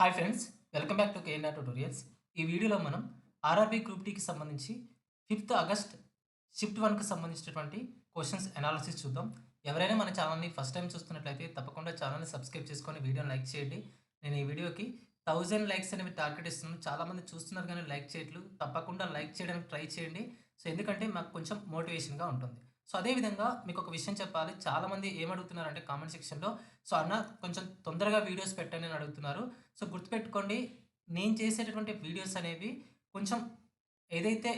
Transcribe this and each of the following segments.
Hi friends, welcome back to KNR tutorials. ఈ వీడియోలో మనం ఆర్ఆర్బీ గ్రూప్ టీకి సంబంధించి 5th ఆగస్ట్ షిఫ్ట్ 1కి సంబంధించినటువంటి క్వశ్చన్స్ అనాలిసిస్ చూద్దాం. ఎవరైనా మన ఛానల్ని ఫస్ట్ టైం చూస్తున్నట్లయితే తప్పకుండా ఛానల్ని సబ్స్క్రైబ్ చేసుకొని వీడియోని లైక్ చేయండి. నేను ఈ వీడియోకి 1000 లైక్స్ అనేవి టార్గెట్ ఇస్తున్నాను. చాలామంది చూస్తున్నారు కానీ లైక్ చేయట్లేదు. తప్పకుండా లైక్ చేయడానికి ట్రై చేయండి. సో ఎందుకంటే మాకు కొంచెం మోటివేషన్గా ఉంటుంది. సో అదేవిధంగా మీకు ఒక విషయం చెప్పాలి. చాలామంది ఏమడుగుతున్నారంటే కామెంట్ సెక్షన్లో, సో అన్న కొంచెం తొందరగా వీడియోస్ పెట్టండి అని అడుగుతున్నారు. సో గుర్తుపెట్టుకోండి, నేను చేసేటటువంటి వీడియోస్ అనేవి కొంచెం ఏదైతే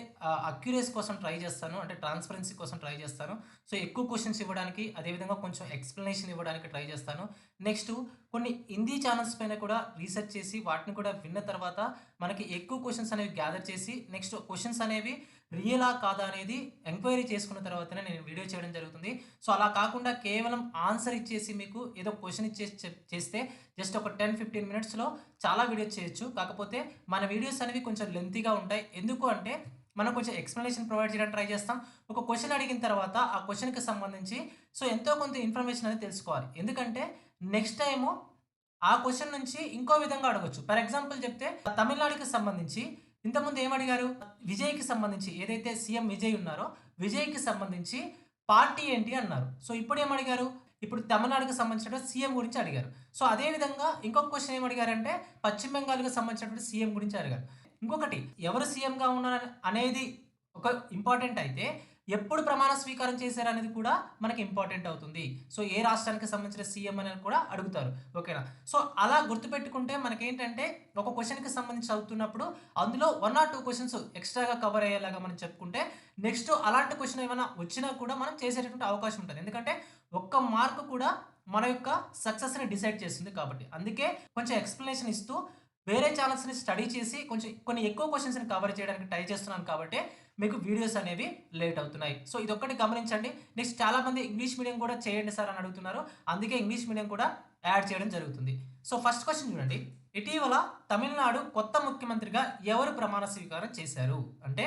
అక్యురసీ కోసం ట్రై చేస్తానో, అంటే ట్రాన్స్పరెన్సీ కోసం ట్రై చేస్తానో, సో ఎక్కువ క్వెషన్స్ ఇవ్వడానికి, అదేవిధంగా కొంచెం ఎక్స్‌ప్లనేషన్ ఇవ్వడానికి ట్రై చేస్తాను. నెక్స్టు కొన్ని హిందీ ఛానెల్స్ పైన కూడా రీసెర్చ్ చేసి, వాటిని కూడా విన్న తర్వాత మనకి ఎక్కువ క్వెషన్స్ అనేవి గ్యాదర్ చేసి, నెక్స్ట్ క్వెషన్స్ అనేవి రియలా? కాదా? అనేది ఎంక్వైరీ చేసుకున్న తర్వాతనే నేను వీడియో చేయడం జరుగుతుంది. సో అలా కాకుండా కేవలం ఆన్సర్ ఇచ్చేసి మీకు ఏదో క్వెషన్ ఇచ్చేసి చేస్తే జస్ట్ ఒక 10, 15 మినిట్స్‌లో చాలా వీడియోస్ చేయొచ్చు. కాకపోతే మన వీడియోస్ అనేవి కొంచెం లెంతీగా ఉంటాయి. ఎందుకు అంటే మనం కొంచెం ఎక్స్‌ప్లనేషన్ ప్రొవైడ్ చేయడానికి ట్రై చేస్తాం. ఒక క్వెషన్ అడిగిన తర్వాత ఆ క్వెషన్‌కి సంబంధించి సో ఎంతో కొంత ఇన్ఫర్మేషన్ అనేది తెలుసుకోవాలి. ఎందుకంటే నెక్స్ట్ టైము ఆ క్వెషన్ నుంచి ఇంకో విధంగా అడగొచ్చు. ఫర్ ఎగ్జాంపుల్ చెప్తే తమిళనాడుకి సంబంధించి ఇంతకుముందు ఏమడిగారు? విజయ్‌కి సంబంధించి ఏదైతే సీఎం విజయ్ ఉన్నారో, విజయ్‌కి సంబంధించి పార్టీ ఏంటి అన్నారు. సో ఇప్పుడేమడిగారు? ఇప్పుడు తమిళనాడుకి సంబంధించినటువంటి సీఎం గురించి అడిగారు. సో అదే విధంగా ఇంకొక క్వెషన్ ఏమడిగారంటే పశ్చిమ బెంగాల్‌కి సంబంధించినటువంటి సీఎం గురించి అడిగారు. ఇంకొకటి ఎవరు సీఎంగా ఉన్నారు అనేది ఒక ఇంపార్టెంట్ అయితే, ఎప్పుడు ప్రమాణ స్వీకారం చేశారనేది కూడా మనకి ఇంపార్టెంట్ అవుతుంది. సో ఏ రాష్ట్రానికి సంబంధించిన సీఎం అనేది కూడా అడుగుతారు. ఓకేనా? సో అలా గుర్తుపెట్టుకుంటే మనకేంటంటే ఒక క్వెషన్‌కి సంబంధించి చదువుతున్నప్పుడు అందులో 1 ఆర్ 2 క్వెషన్స్ ఎక్స్‌ట్రాగా కవర్ అయ్యేలాగా మనం చెప్పుకుంటే నెక్స్ట్ అలాంటి క్వెషన్ ఏమైనా వచ్చినా కూడా మనం చేసేటటువంటి అవకాశం ఉంటది. ఎందుకంటే ఒక్క మార్క్ కూడా మన యొక్క సక్సెస్‌ని డిసైడ్ చేస్తుంది కాబట్టి. అందుకే కొంచెం ఎక్స్‌ప్లనేషన్ ఇస్తూ వేరే ఛానెల్స్‌ని స్టడీ చేసి కొంచెం కొన్ని ఎక్కువ క్వెషన్స్‌ని కవర్ చేయడానికి ట్రై చేస్తున్నాను కాబట్టే మీకు వీడియోస్ అనేవి లేట్ అవుతున్నాయి. సో ఇదొక్కటి గమనించండి. నెక్స్ట్ చాలామంది ఇంగ్లీష్ మీడియం కూడా చేయండి సార్ అని అడుగుతున్నారు. అందుకే ఇంగ్లీష్ మీడియం కూడా యాడ్ చేయడం జరుగుతుంది. సో ఫస్ట్ క్వెషన్ చూడండి. ఇటీవల తమిళనాడు కొత్త ముఖ్యమంత్రిగా ఎవరు ప్రమాణ స్వీకారం చేశారు? అంటే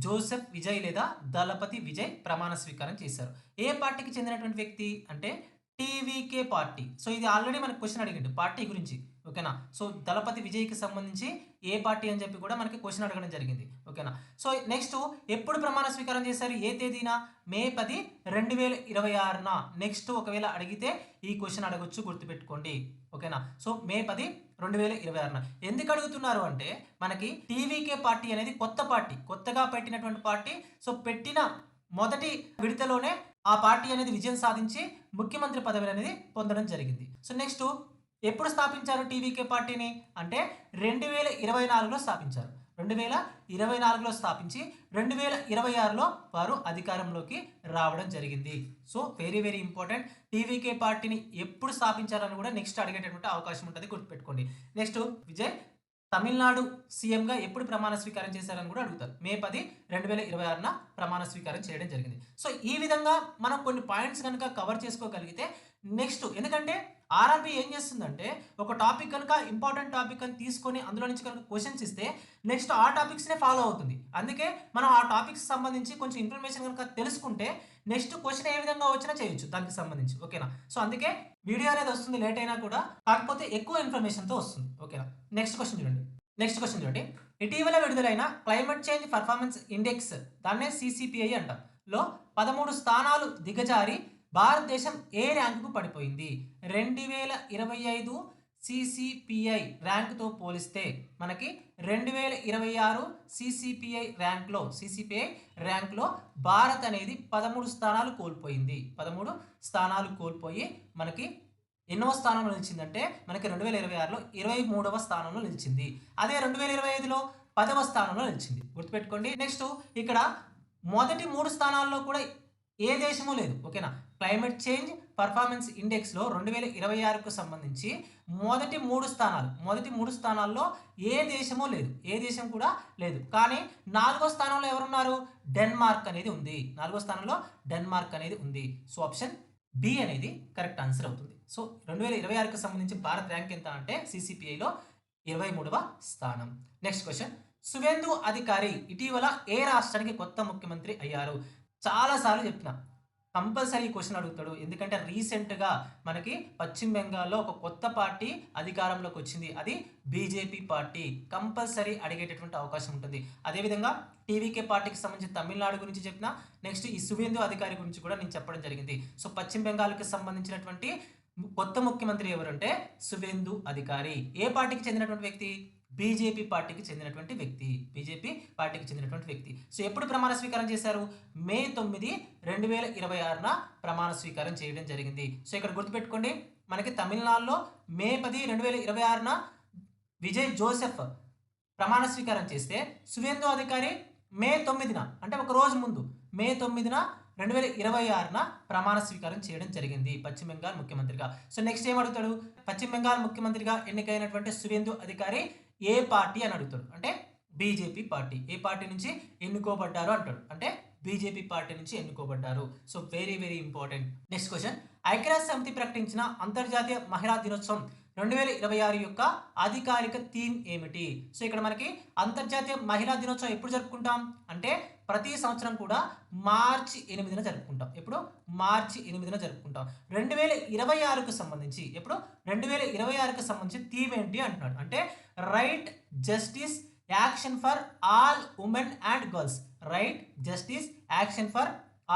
జోసెఫ్ విజయ్ లేదా దళపతి విజయ్ ప్రమాణ స్వీకారం చేశారు. ఏ పార్టీకి చెందినటువంటి వ్యక్తి అంటే టీవీకే పార్టీ. సో ఇది ఆల్రెడీ మనకు క్వెషన్ అడిగిండు పార్టీ గురించి. ఓకేనా? సో దళపతి విజయ్‌కి సంబంధించి ఏ పార్టీ అని చెప్పి కూడా మనకి క్వెషన్ అడగడం జరిగింది. ఓకేనా? సో నెక్స్ట్ ఎప్పుడు ప్రమాణ స్వీకారం చేశారు? ఏ తేదీన? మే 10, 2026న. నెక్స్ట్ ఒకవేళ అడిగితే ఈ క్వెషన్ అడగొచ్చు, గుర్తుపెట్టుకోండి. ఓకేనా? సో మే 10, 2026న. ఎందుకు అడుగుతున్నారు అంటే మనకి టీవీకే పార్టీ అనేది కొత్త పార్టీ. కొత్తగా పెట్టినటువంటి పార్టీ. సో పెట్టిన మొదటి విడతలోనే ఆ పార్టీ అనేది విజయం సాధించి ముఖ్యమంత్రి పదవి అనేది పొందడం జరిగింది. సో నెక్స్ట్ ఎప్పుడు స్థాపించారు టీవీకే పార్టీని? అంటే 2024లో స్థాపించారు. 2024లో స్థాపించి 2026లో వారు అధికారంలోకి రావడం జరిగింది. So very very important. TVK పార్టీని ఎప్పుడు స్థాపించారని కూడా నెక్స్ట్ అడిగేటటువంటి అవకాశం ఉంటది, గుర్తుపెట్టుకోండి. నెక్స్ట్ విజయ్ తమిళనాడు సీఎంగా ఎప్పుడు ప్రమాణ స్వీకారం చేశారని కూడా అడుగుతారు. మే 10, 2026న ప్రమాణ స్వీకారం చేయడం జరిగింది. సో ఈ విధంగా మనం కొన్ని పాయింట్స్ గనుక కవర్ చేసుకోగలిగితే నెక్స్ట్ ఎందుకంటే ఆర్ఆర్‌బీ ఏం చేస్తుందంటే ఒక టాపిక్ గనుక ఇంపార్టెంట్ టాపిక్ అని తీసుకొని అందులో నుంచి కనుక క్వెషన్స్ ఇస్తే నెక్స్ట్ ఆ టాపిక్స్‌నే ఫాలో అవుతుంది. అందుకే మనం ఆ టాపిక్స్ సంబంధించి కొంచెం ఇన్ఫర్మేషన్ గనుక తెలుసుకుంటే నెక్స్ట్ క్వెషన్ ఏ విధంగా వచ్చినా చేయొచ్చు దానికి సంబంధించి. ఓకేనా? సో అందుకే వీడియో అనేది వస్తుంది లేట్ అయినా కూడా. కాకపోతే ఎక్కువ ఇన్ఫర్మేషన్‌తో వస్తుంది. ఓకేనా? నెక్స్ట్ క్వెషన్ చూడండి. నెక్స్ట్ క్వెషన్ చూడండి. ఇటీవల విడుదలైన క్లైమేట్ చేంజ్ పెర్ఫార్మెన్స్ ఇండెక్స్, దాన్నే సీసీపీఐ అంటాం, లో 13 స్థానాలు దిగజారి భారతదేశం ఏ ర్యాంకుకు పడిపోయింది? 2025 సీసీపీఐ ర్యాంక్‌తో పోలిస్తే మనకి 2026 సీసీపీఐ ర్యాంక్‌లో భారత్ అనేది 13 స్థానాలు కోల్పోయింది. 13 స్థానాలు కోల్పోయి మనకి ఎన్నో స్థానంలో నిలిచిందంటే మనకి 2026లో 23వ స్థానంలో నిలిచింది. అదే 2025లో 10వ స్థానంలో నిలిచింది. గుర్తుపెట్టుకోండి. నెక్స్ట్ ఇక్కడ మొదటి 3 స్థానాల్లో కూడా ఏ దేశము లేదు. ఓకేనా? క్లైమేట్ చేంజ్ పెర్ఫార్మెన్స్ ఇండెక్స్‌లో 2026కు సంబంధించి మొదటి 3 స్థానాల్లో ఏ దేశము లేదు. ఏ దేశం కూడా లేదు. కానీ 4వ స్థానంలో ఎవరున్నారు? డెన్మార్క్ అనేది ఉంది. 4వ స్థానంలో డెన్మార్క్ అనేది ఉంది. సో ఆప్షన్ బి అనేది కరెక్ట్ ఆన్సర్ అవుతుంది. సో 2026కి సంబంధించి భారత్ ర్యాంక్ ఎంత అంటే సీసీపీఐలో 23వ స్థానం. Next question. సువేందు అధికారి ఇటీవల ఏ రాష్ట్రానికి కొత్త ముఖ్యమంత్రి అయ్యారు? చాలా సార్లు చెప్పిన. కంపల్సరీ క్వశ్చన్ అడుగుతాడు. ఎందుకంటే రీసెంట్‌గా మనకి పశ్చిమ బెంగాల్‌లో ఒక కొత్త పార్టీ అధికారంలోకి వచ్చింది. అది బీజేపీ పార్టీ. కంపల్సరీ అడిగేటటువంటి అవకాశం ఉంటుంది. అదేవిధంగా టీవీకే పార్టీకి సంబంధించి తమిళనాడు గురించి చెప్పిన, నెక్స్ట్ ఈ సువేందు అధికారి గురించి కూడా నేను చెప్పడం జరిగింది. సో, పశ్చిమ బెంగాల్‌కి సంబంధించినటువంటి కొత్త ముఖ్యమంత్రి ఎవరంటే సువేందు అధికారి. ఏ పార్టీకి చెందినటువంటి వ్యక్తి? బీజేపీ పార్టీకి చెందినటువంటి వ్యక్తి. బీజేపీ పార్టీకి చెందినటువంటి వ్యక్తి. సో, ఎప్పుడు ప్రమాణ స్వీకారం చేశారు? మే 9, 2026న ప్రమాణ స్వీకారం చేయడం జరిగింది. సో, ఇక్కడ గుర్తుపెట్టుకోండి, మనకి తమిళనాడులో మే 10, 2026న విజయ్ జోసెఫ్ ప్రమాణ స్వీకారం చేస్తే, సువేందు అధికారి మే 9న అంటే ఒక రోజు ముందు మే 9న 2026న ప్రమాణ స్వీకారం చేయడం జరిగింది పశ్చిమ బెంగాల్ ముఖ్యమంత్రిగా. సో, నెక్స్ట్ ఏం అడుగుతాడు? పశ్చిమ బెంగాల్ ముఖ్యమంత్రిగా ఎన్నికైనటువంటి సువేందు అధికారి ఏ పార్టీ అని అడుగుతాడు. అంటే బీజేపీ పార్టీ. ఏ పార్టీ నుంచి ఎన్నుకోబడ్డారు అంటాడు. అంటే బీజేపీ పార్టీ నుంచి ఎన్నుకోబడ్డారు. So, very very important. Next question, ఐక్యరాజ్య సమితి ప్రకటించిన అంతర్జాతీయ మహిళా దినోత్సవం 2026 యొక్క అధికారిక థీమ్ ఏమిటి? సో, ఇక్కడ మనకి అంతర్జాతీయ మహిళా దినోత్సవం ఎప్పుడు జరుపుకుంటాం అంటే ప్రతి సంవత్సరం కూడా మార్చి 8న జరుపుకుంటాం. ఎప్పుడు? మార్చి 8న జరుపుకుంటాం. 2026కు సంబంధించి ఎప్పుడు? 2026కు సంబంధించి థీమ్ ఏంటి అంటున్నాడు. అంటే right, justice, action for all women and girls. Right, justice, action for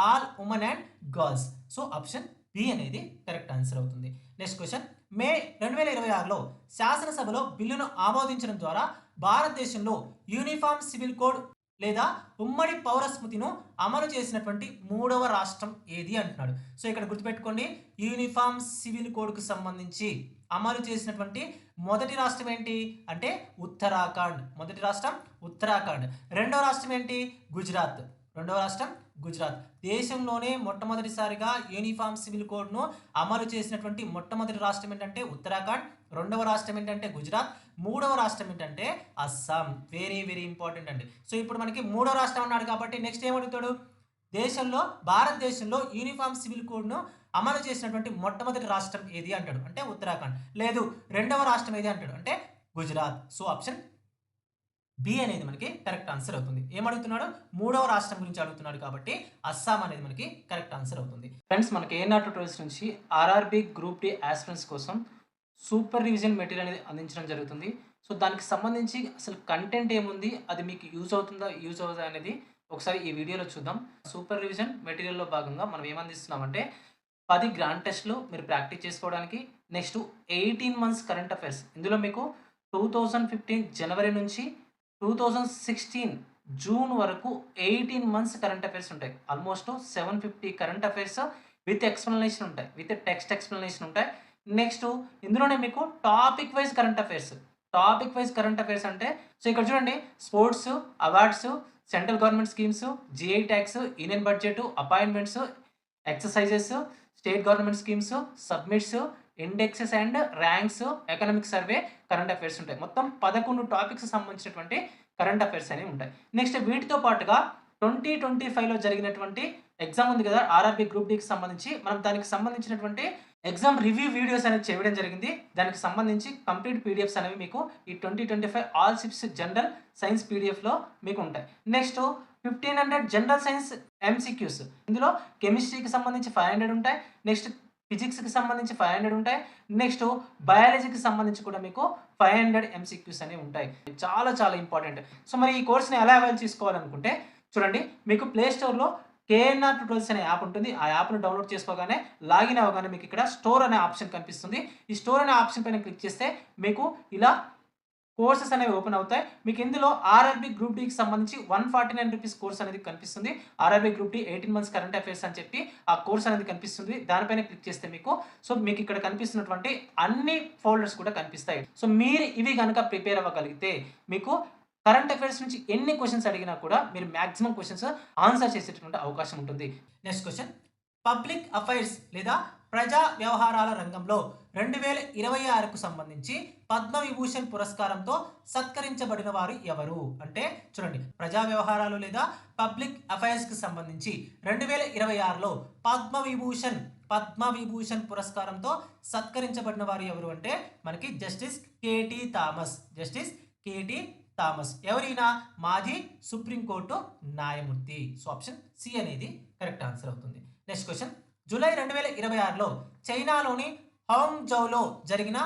all women and girls. So, option b అనేది కరెక్ట్ ఆన్సర్ అవుతుంది. నెక్స్ట్ క్వశ్చన్, మే 2026లో శాసనసభలో బిల్లును ఆమోదించడం ద్వారా భారతదేశంలో యూనిఫామ్ సివిల్ కోడ్ లేదా ఉమ్మడి పౌర స్మృతిను అమలు చేసినటువంటి 3వ రాష్ట్రం ఏది అంటున్నాడు. సో, ఇక్కడ గుర్తుపెట్టుకోండి, యూనిఫామ్ సివిల్ కోడ్కు సంబంధించి అమలు చేసినటువంటి మొదటి రాష్ట్రం ఏంటి అంటే ఉత్తరాఖండ్. మొదటి రాష్ట్రం ఉత్తరాఖండ్. రెండవ రాష్ట్రం ఏంటి? గుజరాత్. రెండవ రాష్ట్రం గుజరాత్. దేశంలోనే మొట్టమొదటిసారిగా యూనిఫామ్ సివిల్ కోడ్ను అమలు చేసినటువంటి మొట్టమొదటి రాష్ట్రం ఏంటంటే ఉత్తరాఖండ్. రెండవ రాష్ట్రం ఏంటంటే గుజరాత్. మూడవ రాష్ట్రం ఏంటంటే అస్సాం. వెరీ వెరీ ఇంపార్టెంట్ అండి. సో, ఇప్పుడు మనకి మూడవ రాష్ట్రం అన్నాడు కాబట్టి నెక్స్ట్ ఏమడుగుతాడు? భారతదేశంలో యూనిఫామ్ సివిల్ కోడ్ను అమలు చేసినటువంటి మొట్టమొదటి రాష్ట్రం ఏది అంటాడు. అంటే ఉత్తరాఖండ్. లేదు, రెండవ రాష్ట్రం ఏది అంటాడు. అంటే గుజరాత్. సో, ఆప్షన్ బి అనేది మనకి కరెక్ట్ ఆన్సర్ అవుతుంది. ఏమడుగుతున్నాడు? మూడవ రాష్ట్రం గురించి అడుగుతున్నాడు కాబట్టి అస్సాం అనేది మనకి కరెక్ట్ ఆన్సర్ అవుతుంది. ఫ్రెండ్స్, మనకి ఏఎన్ఆర్ ట్యూటోరియల్స్ నుంచి ఆర్ఆర్బి గ్రూప్ డి ఆస్పిరెంట్స్ కోసం సూపర్ రివిజన్ మెటీరియల్ అనేది అందించడం జరుగుతుంది. సో, దానికి సంబంధించి అసలు కంటెంట్ ఏముంది, అది మీకు యూజ్ అవుతుందా యూజ్ అవుతుందా అనేది ఒకసారి ఈ వీడియోలో చూద్దాం. సూపర్ రివిజన్ మెటీరియల్లో భాగంగా మనం ఏమందిస్తున్నామంటే 10 గ్రాండ్ టెస్ట్లు మీరు ప్రాక్టీస్ చేసుకోవడానికి, నెక్స్ట్ 18 మంత్స్ కరెంట్ అఫైర్స్. ఇందులో మీకు 2015 జనవరి నుంచి 2016 జూన్ వరకు 18 మంత్స్ కరెంట్ అఫైర్స్ ఉంటాయి. Almost 750 current affairs with explanation ఉంటాయి, విత్ టెక్స్ట్ ఎక్స్ప్లెనేషన్ ఉంటాయి. నెక్స్ట్ ఇందులోనే మీకు topic wise current affairs. Topic wise current affairs అంటే, సో ఇక్కడ చూడండి, sports, awards, central government schemes, GI tax, union budget, appointments, exercises, state government schemes, submits, indexes and ranks, economic survey, current affairs ఉంటాయి. మొత్తం 11 topics సంబంధించినటువంటి current affairs అనేవి ఉంటాయి. Next వీటితో పాటుగా 2025లో జరిగినటువంటి ఎగ్జామ్ ఉంది కదా, ఆర్ఆర్బి గ్రూప్ డికి సంబంధించి, మనం దానికి సంబంధించినటువంటి ఎగ్జామ్ రివ్యూ వీడియోస్ అనేది చేయడం జరిగింది. దానికి సంబంధించి కంప్లీట్ పీడిఎఫ్స్ అనేవి మీకు ఈ 2025 ఆల్ సిప్స్ జనరల్ సైన్స్ పీడిఎఫ్లో మీకు ఉంటాయి. Next 1500 general science MCQs. ఇందులో కెమిస్ట్రీకి సంబంధించి 500 ఉంటాయి. నెక్స్ట్ ఫిజిక్స్కి సంబంధించి 500 ఉంటాయి. నెక్స్ట్ బయాలజీకి సంబంధించి కూడా మీకు 500 ఎంసీక్యూస్ అనేవి ఉంటాయి. చాలా చాలా ఇంపార్టెంట్. సో, మరి ఈ కోర్స్ని ఎలా అవైల్ చేసుకోవాలనుకుంటే చూడండి, మీకు ప్లే స్టోర్లో కేఎన్ఆర్ ట్యూటోరియల్స్ అనే యాప్ ఉంటుంది. ఆ యాప్ను డౌన్లోడ్ చేసుకోగానే లాగిన్ అవ్వగానే మీకు ఇక్కడ స్టోర్ అనే ఆప్షన్ కనిపిస్తుంది. ఈ స్టోర్ అనే ఆప్షన్ పైన క్లిక్ చేస్తే మీకు ఇలా కోర్సెస్ అనేవి ఓపెన్ అవుతాయి. మీకు ఇందులో ఆర్ఆర్బి గ్రూప్ డికి సంబంధించి 149 రూపీస్ కోర్స్ అనేది కనిపిస్తుంది. RRB group D 18 months current affairs అని చెప్పి ఆ కోర్స్ అనేది కనిపిస్తుంది. దానిపైన క్లిక్ చేస్తే మీకు ఇక్కడ కనిపిస్తున్నటువంటి అన్ని ఫోల్డర్స్ కూడా కనిపిస్తాయి. సో, మీరు ఇవి కనుక ప్రిపేర్ అవ్వగలిగితే మీకు కరెంట్ అఫైర్స్ నుంచి ఎన్ని క్వశ్చన్స్ అడిగినా కూడా మీరు మ్యాక్సిమం క్వశ్చన్స్ ఆన్సర్ చేసేటటువంటి అవకాశం ఉంటుంది. నెక్స్ట్ క్వశ్చన్, పబ్లిక్ అఫైర్స్ లేదా ప్రజా వ్యవహారాల రంగంలో 2026కు సంబంధించి పద్మవిభూషణ్ పురస్కారంతో సత్కరించబడిన వారు ఎవరు? అంటే చూడండి, ప్రజా వ్యవహారాలు లేదా పబ్లిక్ అఫైర్స్కి సంబంధించి 2026లో పద్మవిభూషణ్ పురస్కారంతో సత్కరించబడిన వారు ఎవరు అంటే మనకి justice KT Thomas. Justice KT Thomas. ఎవరైనా మాజీ సుప్రీంకోర్టు న్యాయమూర్తి. సో, ఆప్షన్ సి అనేది కరెక్ట్ ఆన్సర్ అవుతుంది. నెక్స్ట్ క్వశ్చన్ జూలై 2026లో చైనాలోని హాంగ్జౌలో జరిగిన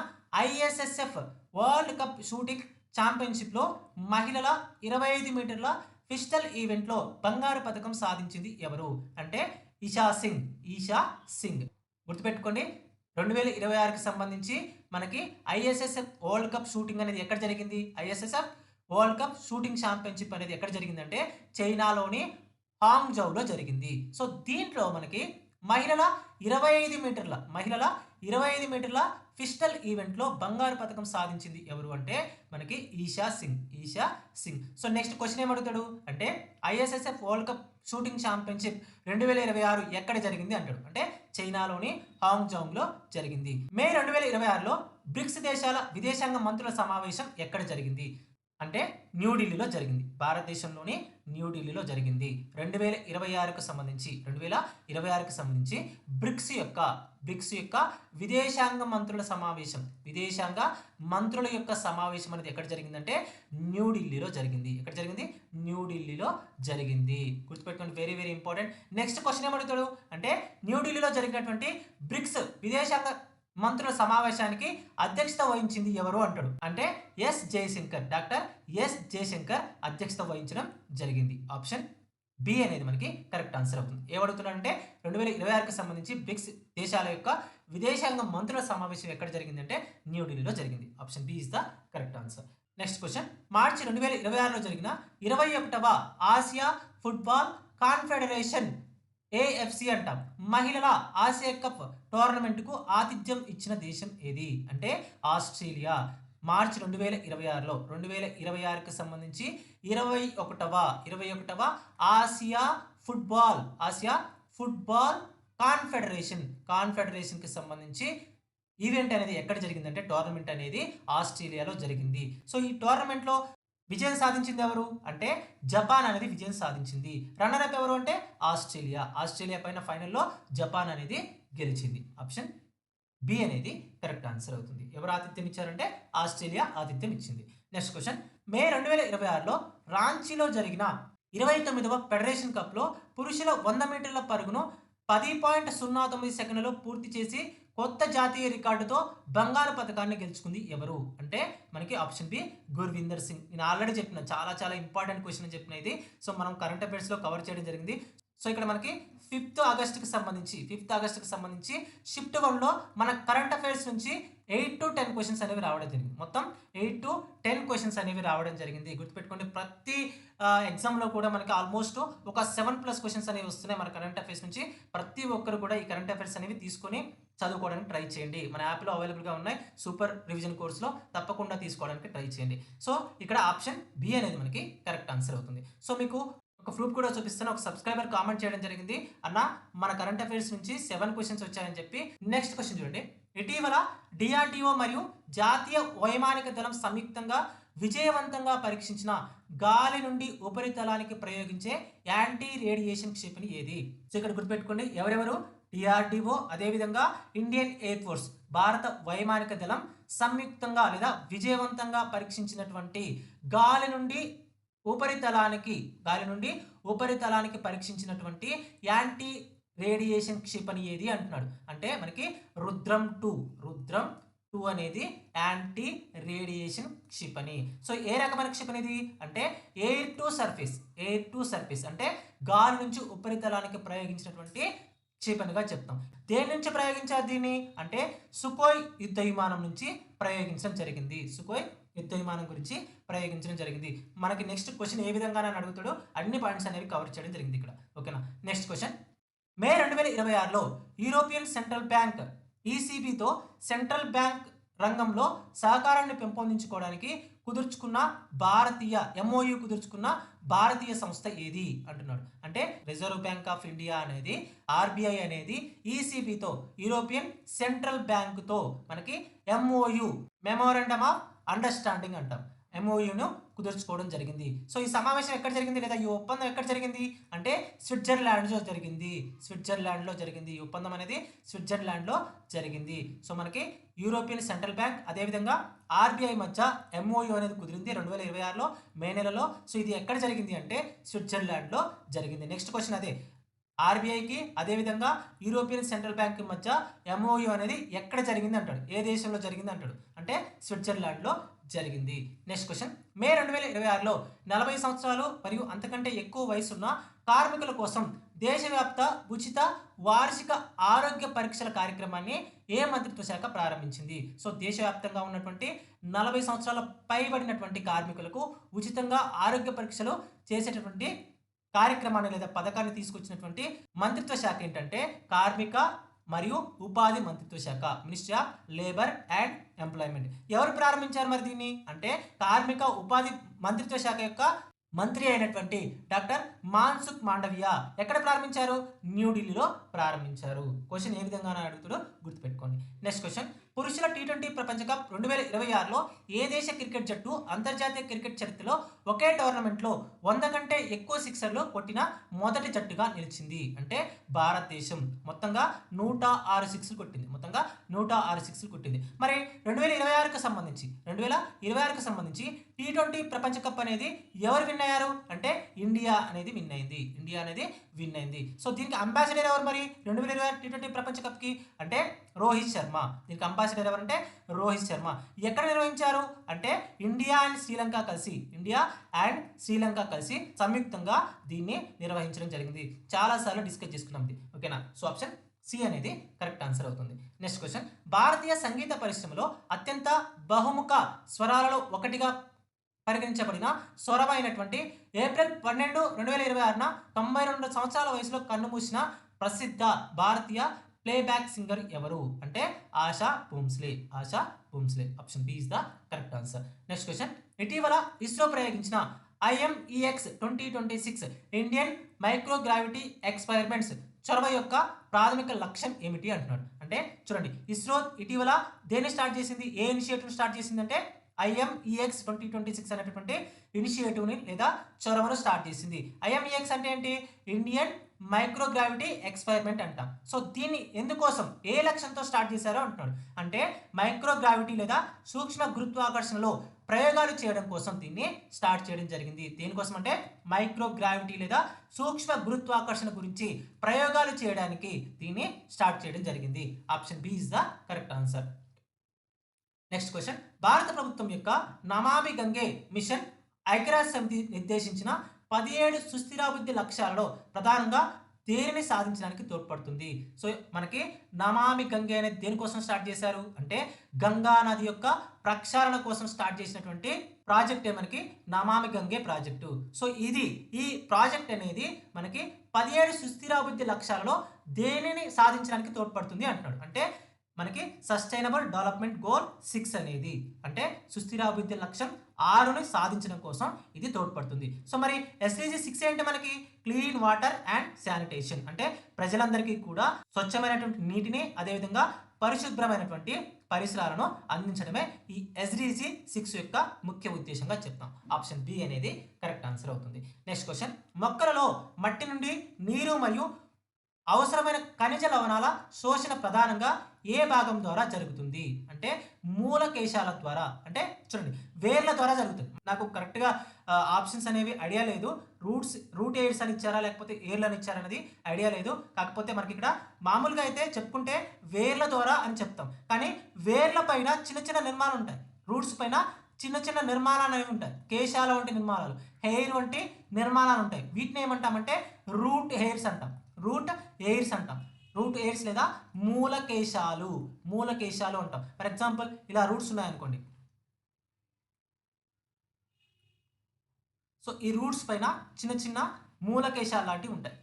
ఐఎస్ఎస్ఎఫ్ వరల్డ్ కప్ షూటింగ్ ఛాంపియన్షిప్లో మహిళల 25 మీటర్ల పిస్టల్ ఈవెంట్లో బంగారు పథకం సాధించింది ఎవరు? అంటే ఈషా సింగ్. గుర్తుపెట్టుకోండి, 2026కి సంబంధించి మనకి ఐఎస్ఎస్ఎఫ్ వరల్డ్ కప్ షూటింగ్ అనేది ఎక్కడ జరిగింది? ISSF world cup shooting championship అనేది ఎక్కడ జరిగిందంటే చైనాలోని హాంగ్జౌలో జరిగింది. సో దీంట్లో మనకి మహిళల 25 మీటర్ల పిస్టల్ ఈవెంట్లో బంగారు పథకం సాధించింది ఎవరు అంటే మనకి Isha Singh. So next question ఏమడుగుతాడు అంటే ISSF world cup shooting championship 2026 ఎక్కడ జరిగింది అంటాడు. అంటే చైనాలోని హాంగ్జౌలో జరిగింది. మే 2026లో బ్రిక్స్ దేశాల విదేశాంగ మంత్రుల సమావేశం ఎక్కడ జరిగింది అంటే న్యూఢిల్లీలో జరిగింది. భారతదేశంలోని న్యూఢిల్లీలో జరిగింది. 2026కు సంబంధించి బ్రిక్స్ యొక్క విదేశాంగ మంత్రుల యొక్క సమావేశం అనేది ఎక్కడ జరిగిందంటే న్యూఢిల్లీలో జరిగింది. ఎక్కడ జరిగింది? న్యూఢిల్లీలో జరిగింది. గుర్తుపెట్టుకోండి, very very important. Next question ఏమడుగుతాడు అంటే న్యూఢిల్లీలో జరిగినటువంటి బ్రిక్స్ విదేశాంగ మంత్రుల సమావేశానికి అధ్యక్షత వహించింది ఎవరు అంటాడు. అంటే డాక్టర్ ఎస్ జయశంకర్ అధ్యక్షత వహించడం జరిగింది. ఆప్షన్ బి అనేది మనకి కరెక్ట్ ఆన్సర్ అవుతుంది. ఏమడుగుతున్నాడంటే 2026కి సంబంధించి బ్రిక్స్ దేశాల యొక్క విదేశాంగ మంత్రుల సమావేశం ఎక్కడ జరిగిందంటే న్యూఢిల్లీలో జరిగింది. Option B is the correct answer. Next question March 2026లో జరిగిన 21వ ఆసియా ఫుట్బాల్ కాన్ఫెడరేషన్ ఏఎఫ్సి అంటాం మహిళల ఆసియా కప్ టోర్నమెంట్కు ఆతిథ్యం ఇచ్చిన దేశం ఏది అంటే ఆస్ట్రేలియా. మార్చి 2026కి సంబంధించి 21వ ఆసియా ఫుట్బాల్ కాన్ఫెడరేషన్కి సంబంధించి ఈవెంట్ అనేది ఎక్కడ జరిగిందంటే టోర్నమెంట్ అనేది ఆస్ట్రేలియాలో జరిగింది. సో ఈ టోర్నమెంట్లో విజయం సాధించింది ఎవరు అంటే జపాన్ అనేది విజయం సాధించింది. రన్నర్ అప్ ఎవరు అంటే ఆస్ట్రేలియా పైన ఫైనల్లో జపాన్ అనేది గెలిచింది. ఆప్షన్ బి అనేది కరెక్ట్ ఆన్సర్ అవుతుంది. ఎవరు ఆతిథ్యం ఇచ్చారంటే ఆస్ట్రేలియా ఆతిథ్యం ఇచ్చింది. నెక్స్ట్ క్వశ్చన్ మే 2026లో రాంచీలో జరిగిన 29వ ఫెడరేషన్ కప్లో పురుషుల 100 మీటర్ల పరుగును 10.09 సెకండ్లలో పూర్తి చేసి కొత్త జాతీయ రికార్డుతో బంగారు పథకాన్ని గెలుచుకుంది ఎవరు అంటే మనకి ఆప్షన్ బి గుర్విందర్ సింగ్. నేను ఆల్రెడీ చెప్పిన చాలా ఇంపార్టెంట్ క్వశ్చన్ అని చెప్పిన ఇది. సో మనం కరెంట్ అఫైర్స్లో కవర్ చేయడం జరిగింది. సో ఇక్కడ మనకి 5th ఆగస్టుకి సంబంధించి షిఫ్ట్ 1లో మన కరెంట్ అఫైర్స్ నుంచి 8 to 10 క్వశ్చన్స్ అనేవి రావడం జరిగింది. మొత్తం 8 to 10 క్వశ్చన్స్ అనేవి రావడం జరిగింది. గుర్తుపెట్టుకోండి, ప్రతి ఎగ్జామ్లో కూడా మనకి ఆల్మోస్ట్ ఒక 7+ క్వశ్చన్స్ అనేవి వస్తున్నాయి మన కరెంట్ అఫైర్స్ నుంచి. ప్రతి ఒక్కరు కూడా ఈ కరెంట్ అఫైర్స్ అనేవి తీసుకొని చదువుకోవడానికి ట్రై చేయండి. మన యాప్లో అవైలబుల్గా ఉన్నాయి. సూపర్ రివిజన్ కోర్సులో తప్పకుండా తీసుకోవడానికి ట్రై చేయండి. సో ఇక్కడ ఆప్షన్ బి అనేది మనకి కరెక్ట్ ఆన్సర్ అవుతుంది. సో మీకు ఒక ప్రూఫ్ కూడా చూపిస్తాను. ఒక సబ్స్క్రైబర్ కామెంట్ చేయడం జరిగింది, అన్న మన కరెంట్ అఫైర్స్ నుంచి 7 క్వశ్చన్స్ వచ్చాయని చెప్పి. నెక్స్ట్ క్వశ్చన్ చూడండి. ఇటీవల డిఆర్డిఓ మరియు జాతీయ వైమానిక దళం సంయుక్తంగా విజయవంతంగా పరీక్షించిన గాలి నుండి ఉపరితలానికి ప్రయోగించే యాంటీ రేడియేషన్ క్షిపణి ఏది? సో ఇక్కడ గుర్తుపెట్టుకోండి, ఎవరెవరు? డిఆర్డిఓ, అదేవిధంగా ఇండియన్ ఎయిర్ ఫోర్స్, భారత వైమానిక దళం సంయుక్తంగా లేదా విజయవంతంగా పరీక్షించినటువంటి గాలి నుండి ఉపరితలానికి పరీక్షించినటువంటి యాంటీ రేడియేషన్ క్షిపణి ఏది అంటున్నాడు. అంటే మనకి రుద్రం 2 అనేది యాంటీ రేడియేషన్ క్షిపణి. సో ఏ రకమైన క్షిపణి ఇది అంటే ఎయిర్ టు సర్ఫేస్ అంటే గాలి నుంచి ఉపరితలానికి ప్రయోగించినటువంటి క్షిపణిగా చెప్తాం. దేని నుంచి ప్రయోగించారు దీన్ని అంటే సుకోయ్ యుద్ధ విమానం నుంచి ప్రయోగించడం జరిగింది. సుకోయ్ యుద్ధ విమానం గురించి ప్రయోగించడం జరిగింది. మనకి నెక్స్ట్ క్వశ్చన్ ఏ విధంగా అడుగుతాడో అన్ని పాయింట్స్ అనేవి కవర్ చేయడం జరిగింది ఇక్కడ. ఓకేనా? నెక్స్ట్ క్వశ్చన్ మే 2026లో యూరోపియన్ సెంట్రల్ బ్యాంక్ ఈసీబీతో సెంట్రల్ బ్యాంక్ రంగంలో సహకారాన్ని పెంపొందించుకోవడానికి కుదుర్చుకున్న భారతీయ సంస్థ ఏది అంటున్నాడు. అంటే రిజర్వ్ బ్యాంక్ ఆఫ్ ఇండియా అనేది ఆర్బీఐ అనేది ఈసీబీతో యూరోపియన్ సెంట్రల్ బ్యాంకుతో మనకి ఎంఓయు మెమోరాండమ్ ఆఫ్ అండర్స్టాండింగ్ అంటాం, ఎంఓయూను కుదుర్చుకోవడం జరిగింది. సో ఈ సమావేశం ఎక్కడ జరిగింది లేదా ఈ ఒప్పందం ఎక్కడ జరిగింది అంటే స్విట్జర్లాండ్లో జరిగింది. ఈ ఒప్పందం అనేది స్విట్జర్లాండ్లో జరిగింది. సో మనకి యూరోపియన్ సెంట్రల్ బ్యాంక్ అదేవిధంగా ఆర్బీఐ మధ్య ఎంఓయూ అనేది కుదిరింది 2026లో మే నెలలో. సో ఇది ఎక్కడ జరిగింది అంటే స్విట్జర్లాండ్లో జరిగింది. నెక్స్ట్ క్వశ్చన్ అదే ఆర్బీఐకి అదేవిధంగా యూరోపియన్ సెంట్రల్ బ్యాంక్ మధ్య ఎంఓయు అనేది ఎక్కడ జరిగింది అంటాడు. ఏ దేశంలో జరిగింది అంటాడు. అంటే స్విట్జర్లాండ్లో జరిగింది. నెక్స్ట్ క్వశ్చన్, మే 2026లో 40 సంవత్సరాలు మరియు అంతకంటే ఎక్కువ వయసున్న కార్మికుల కోసం దేశవ్యాప్త ఉచిత వార్షిక ఆరోగ్య పరీక్షల కార్యక్రమాన్ని ఏ మంత్రిత్వ శాఖ ప్రారంభించింది? సో దేశవ్యాప్తంగా ఉన్నటువంటి 40 సంవత్సరాల పైబడినటువంటి కార్మికులకు ఉచితంగా ఆరోగ్య పరీక్షలు చేసేటటువంటి కార్యక్రమాన్ని లేదా పథకాన్ని తీసుకొచ్చినటువంటి మంత్రిత్వ శాఖ ఏంటంటే కార్మిక మరియు ఉపాధి మంత్రిత్వ శాఖ, ministry of labour and employment. ఎవరు ప్రారంభించారు మరి దీన్ని అంటే కార్మిక ఉపాధి మంత్రిత్వ శాఖ యొక్క మంత్రి అయినటువంటి డాక్టర్ మాన్సుఖ్ మాండవియా ఎక్కడ ప్రారంభించారు? న్యూఢిల్లీలో ప్రారంభించారు. క్వశ్చన్ ఏ విధంగా అడుగుతాడో గుర్తుపెట్టుకోండి. నెక్స్ట్ క్వశ్చన్, పురుషుల టీ20 ప్రపంచ కప్ 2026లో ఏ దేశ క్రికెట్ జట్టు అంతర్జాతీయ క్రికెట్ చరిత్రలో ఒకే టోర్నమెంట్లో 100 కంటే ఎక్కువ సిక్సర్లు కొట్టిన మొదటి జట్టుగా నిలిచింది? అంటే భారతదేశం మొత్తంగా 106 సిక్స్లు కొట్టింది. మొత్తంగా 106 సిక్స్లు కొట్టింది. మరి 2026కు సంబంధించి టీ20 ప్రపంచ కప్ అనేది ఎవరు విన్ అయ్యారు అంటే ఇండియా అనేది విన్ అయింది. సో దీనికి అంబాసిడర్ ఎవరు మరి 2026 టీ20 ప్రపంచ కప్కి అంటే రోహిత్ శర్మ. దీనికి అంబాసిడర్ ఎవరంటే రోహిత్ శర్మ. ఎక్కడ నిర్వహించారు అంటే ఇండియా అండ్ శ్రీలంక కలిసి సంయుక్తంగా దీన్ని నిర్వహించడం జరిగింది. చాలాసార్లు డిస్కస్ చేసుకున్నాం ఇది. ఓకేనా? సో ఆప్షన్ సి అనేది కరెక్ట్ ఆన్సర్ అవుతుంది. నెక్స్ట్ క్వశ్చన్, భారతీయ సంగీత పరిశ్రమలో అత్యంత బహుముఖ స్వరాలలో ఒకటిగా పరిగణించబడిన స్వరమైనటువంటి ఏప్రిల్ 12, 2026న 92 సంవత్సరాల వయసులో కన్నుమూసిన ప్రసిద్ధ భారతీయ ప్లేబ్యాక్ సింగర్ ఎవరు అంటే Asha Bhosle. Option B is the correct answer. Next question, ఇటీవల ఇస్రో ప్రయోగించిన IMEX 2026 ఇండియన్ మైక్రోగ్రావిటీ ఎక్స్పెరిమెంట్స్ చొరవ యొక్క ప్రాథమిక లక్ష్యం ఏమిటి అంటున్నాడు. అంటే చూడండి, ఇస్రో ఇటీవల దేన్ని స్టార్ట్ చేసింది? ఏ ఇనిషియేటివ్ స్టార్ట్ చేసిందంటే IMEX 2026 అనేటటువంటి ఇనిషియేటివ్ని లేదా చొరవను స్టార్ట్ చేసింది. IMEX అంటే ఏంటి? ఇండియన్ మైక్రోగ్రావిటీ ఎక్స్పెరిమెంట్ అంటాం. సో దీన్ని ఎందుకోసం ఏ లక్ష్యంతో స్టార్ట్ చేశారో అంటున్నాడు. అంటే మైక్రోగ్రావిటీ లేదా సూక్ష్మ గురుత్వాకర్షణలో ప్రయోగాలు చేయడం కోసం దీన్ని స్టార్ట్ చేయడం జరిగింది. దేనికోసం అంటే మైక్రోగ్రావిటీ లేదా సూక్ష్మ గురుత్వాకర్షణ గురించి ప్రయోగాలు చేయడానికి దీన్ని స్టార్ట్ చేయడం జరిగింది. Option B is the correct answer. Next question, భారత ప్రభుత్వం యొక్క నమామి గంగే మిషన్ ఐక్యరాజ్య సమితి నిర్దేశించిన 17 సుస్థిరాభివృద్ధి లక్ష్యాలలో ప్రధానంగా దేనిని సాధించడానికి తోడ్పడుతుంది? సో మనకి నమామి గంగే అనేది దేనికోసం స్టార్ట్ చేశారు అంటే గంగా నది యొక్క ప్రక్షాళన కోసం స్టార్ట్ చేసినటువంటి ప్రాజెక్టే మనకి నమామి గంగే ప్రాజెక్టు. సో ఈ ప్రాజెక్ట్ అనేది మనకి 17 సుస్థిరాభివృద్ధి లక్ష్యాలలో దేనిని సాధించడానికి తోడ్పడుతుంది అంటున్నాడు. అంటే మనకి సస్టైనబుల్ డెవలప్మెంట్ గోల్ 6 అనేది అంటే సుస్థిరాభివృద్ధి లక్ష్యం 6ని సాధించడం కోసం ఇది తోడ్పడుతుంది. సో మరి SDG 6 ఏంటి? మనకి క్లీన్ వాటర్ అండ్ శానిటేషన్ అంటే ప్రజలందరికీ కూడా స్వచ్ఛమైనటువంటి నీటిని అదేవిధంగా పరిశుభ్రమైనటువంటి పరిసరాలను అందించడమే ఈ SDG 6 యొక్క ముఖ్య ఉద్దేశంగా చెప్తాం. ఆప్షన్ బి అనేది కరెక్ట్ ఆన్సర్ అవుతుంది. నెక్స్ట్ క్వశ్చన్, మొక్కలలో మట్టి నుండి నీరు మరియు అవసరమైన ఖనిజ లవణాల శోషణ ప్రధానంగా ఏ భాగం ద్వారా జరుగుతుంది అంటే మూలకేశాల ద్వారా. అంటే చూడండి, వేర్ల ద్వారా జరుగుతుంది. నాకు కరెక్ట్గా ఆప్షన్స్ అనేవి ఐడియా లేదు. రూట్ ఎయిర్స్ అని ఇచ్చారా లేకపోతే ఎయిర్లు అని ఇచ్చారా అనేది ఐడియా లేదు. కాకపోతే మనకి ఇక్కడ మామూలుగా అయితే చెప్పుకుంటే వేర్ల ద్వారా అని చెప్తాం. కానీ వేర్ల పైన చిన్న చిన్న నిర్మాణాలు ఉంటాయి. రూట్స్ పైన చిన్న చిన్న నిర్మాణాలు అనేవి ఉంటాయి. కేశాల వంటి నిర్మాణాలు, హెయిర్ వంటి నిర్మాణాలు ఉంటాయి. వీటిని ఏమంటామంటే రూట్ హెయిర్స్ అంటాం. రూట్ ఎయిర్స్ లేదా మూలకేశాలు అంటాం. ఫర్ ఎగ్జాంపుల్ ఇలా రూట్స్ ఉన్నాయనుకోండి. సో ఈ రూట్స్ పైన చిన్న చిన్న మూలకేశాలు లాంటివి ఉంటాయి.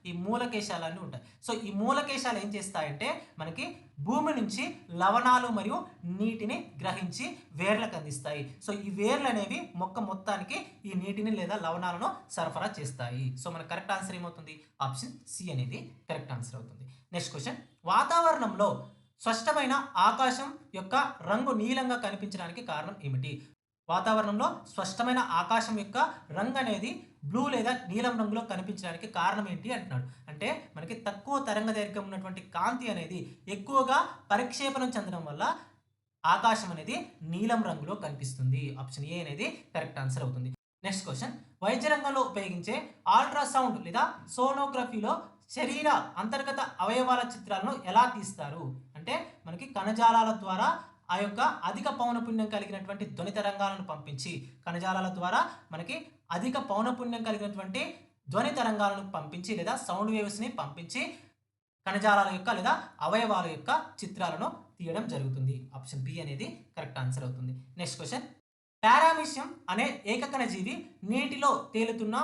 ఈ మూలకేశాలు ఉంటాయి. సో ఈ మూలకేశాలు ఏం చేస్తాయంటే మనకి భూమి నుంచి లవణాలు మరియు నీటిని గ్రహించి వేర్లకు అందిస్తాయి. సో ఈ వేర్లు అనేవి మొక్క మొత్తానికి ఈ నీటిని లేదా లవణాలను సరఫరా చేస్తాయి. సో మన కరెక్ట్ ఆన్సర్ ఏమవుతుంది? ఆప్షన్ సి అనేది కరెక్ట్ ఆన్సర్ అవుతుంది. నెక్స్ట్ క్వశ్చన్, వాతావరణంలో స్పష్టమైన ఆకాశం యొక్క రంగు నీలంగా కనిపించడానికి కారణం ఏమిటి? వాతావరణంలో స్పష్టమైన ఆకాశం యొక్క రంగు అనేది బ్లూ లేదా నీలం రంగులో కనిపించడానికి కారణం ఏంటి అంటున్నాడు. అంటే మనకి తక్కువ తరంగదైర్ఘ్యం ఉన్నటువంటి కాంతి అనేది ఎక్కువగా పరిక్షేపణం చెందడం వల్ల ఆకాశం అనేది నీలం రంగులో కనిపిస్తుంది. ఆప్షన్ ఏ అనేది కరెక్ట్ ఆన్సర్ అవుతుంది. నెక్స్ట్ క్వశ్చన్, వైద్య రంగంలో ఉపయోగించే అల్ట్రాసౌండ్ లేదా సోనోగ్రఫీలో శరీర అంతర్గత అవయవాల చిత్రాలను ఎలా తీస్తారు అంటే మనకి కణజాలాల ద్వారా ఆ యొక్క అధిక పౌనపుణ్యం కలిగినటువంటి ధ్వని తరంగాలను పంపించి కణజాలాల ద్వారా మనకి అధిక పౌనపుణ్యం కలిగినటువంటి ధ్వని తరంగాలను పంపించి లేదా సౌండ్ వేవ్స్ని పంపించి కణజాలాల యొక్క లేదా అవయవాల యొక్క చిత్రాలను తీయడం జరుగుతుంది. ఆప్షన్ బి అనేది కరెక్ట్ ఆన్సర్ అవుతుంది. నెక్స్ట్ క్వశ్చన్, పారామీషియం అనే ఏకకణ జీవి నీటిలో తేలుతున్న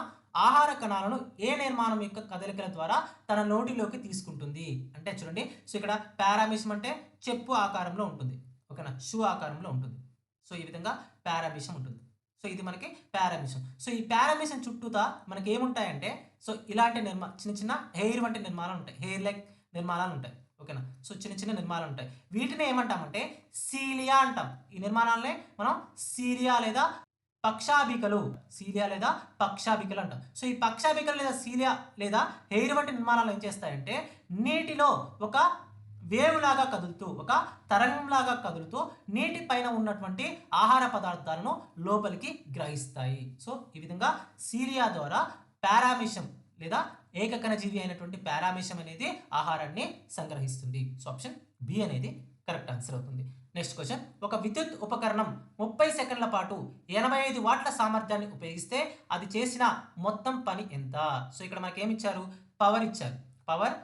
ఆహార కణాలను ఏ నిర్మాణం యొక్క కదలికల ద్వారా తన నోటిలోకి తీసుకుంటుంది అంటే చూడండి. సో ఇక్కడ పారామీషియం అంటే చెప్పు ఆకారంలో ఉంటుంది, ఓకేనా, షూ ఆకారంలో ఉంటుంది. సో ఈ విధంగా పారామీషియం ఉంటుంది. సో ఇది మనకి పారామీషియం. సో ఈ పారామీషియం చుట్టూతా మనకి ఏముంటాయంటే సో ఇలాంటి చిన్న చిన్న హెయిర్ వంటి నిర్మాణాలు ఉంటాయి, హెయిర్ లైక్ నిర్మాణాలు ఉంటాయి, ఓకేనా. సో చిన్న చిన్న నిర్మాణాలు ఉంటాయి. వీటిని ఏమంటామంటే సీలియా అంటాం. ఈ నిర్మాణాలనే మనం సీలియా లేదా పక్షాభికలు, సీలియా లేదా పక్షాభికలు అంటాం. సో ఈ పక్షాభికలు లేదా సీలియా లేదా హెయిర్ వంటి నిర్మాణాలు ఏం చేస్తాయంటే నీటిలో ఒక వేవ్ లాగా కదులుతూ, ఒక తరంగంలాగా కదులుతూ నీటి పైన ఉన్నటువంటి ఆహార పదార్థాలను లోపలికి గ్రహిస్తాయి. సో ఈ విధంగా సీలియా ద్వారా పారామీషియం లేదా ఏకకణ జీవి అయినటువంటి పారామీషియం అనేది ఆహారాన్ని సంగ్రహిస్తుంది. సో ఆప్షన్ బి అనేది కరెక్ట్ ఆన్సర్ అవుతుంది. నెక్స్ట్ క్వశ్చన్, ఒక విద్యుత్ ఉపకరణం 30 సెకండ్ల పాటు 85 వాట్ల సామర్థ్యాన్ని ఉపయోగిస్తే అది చేసిన మొత్తం పని ఎంత? సో ఇక్కడ మనకి ఏమి ఇచ్చారు? పవర్ ఇచ్చారు. పవర్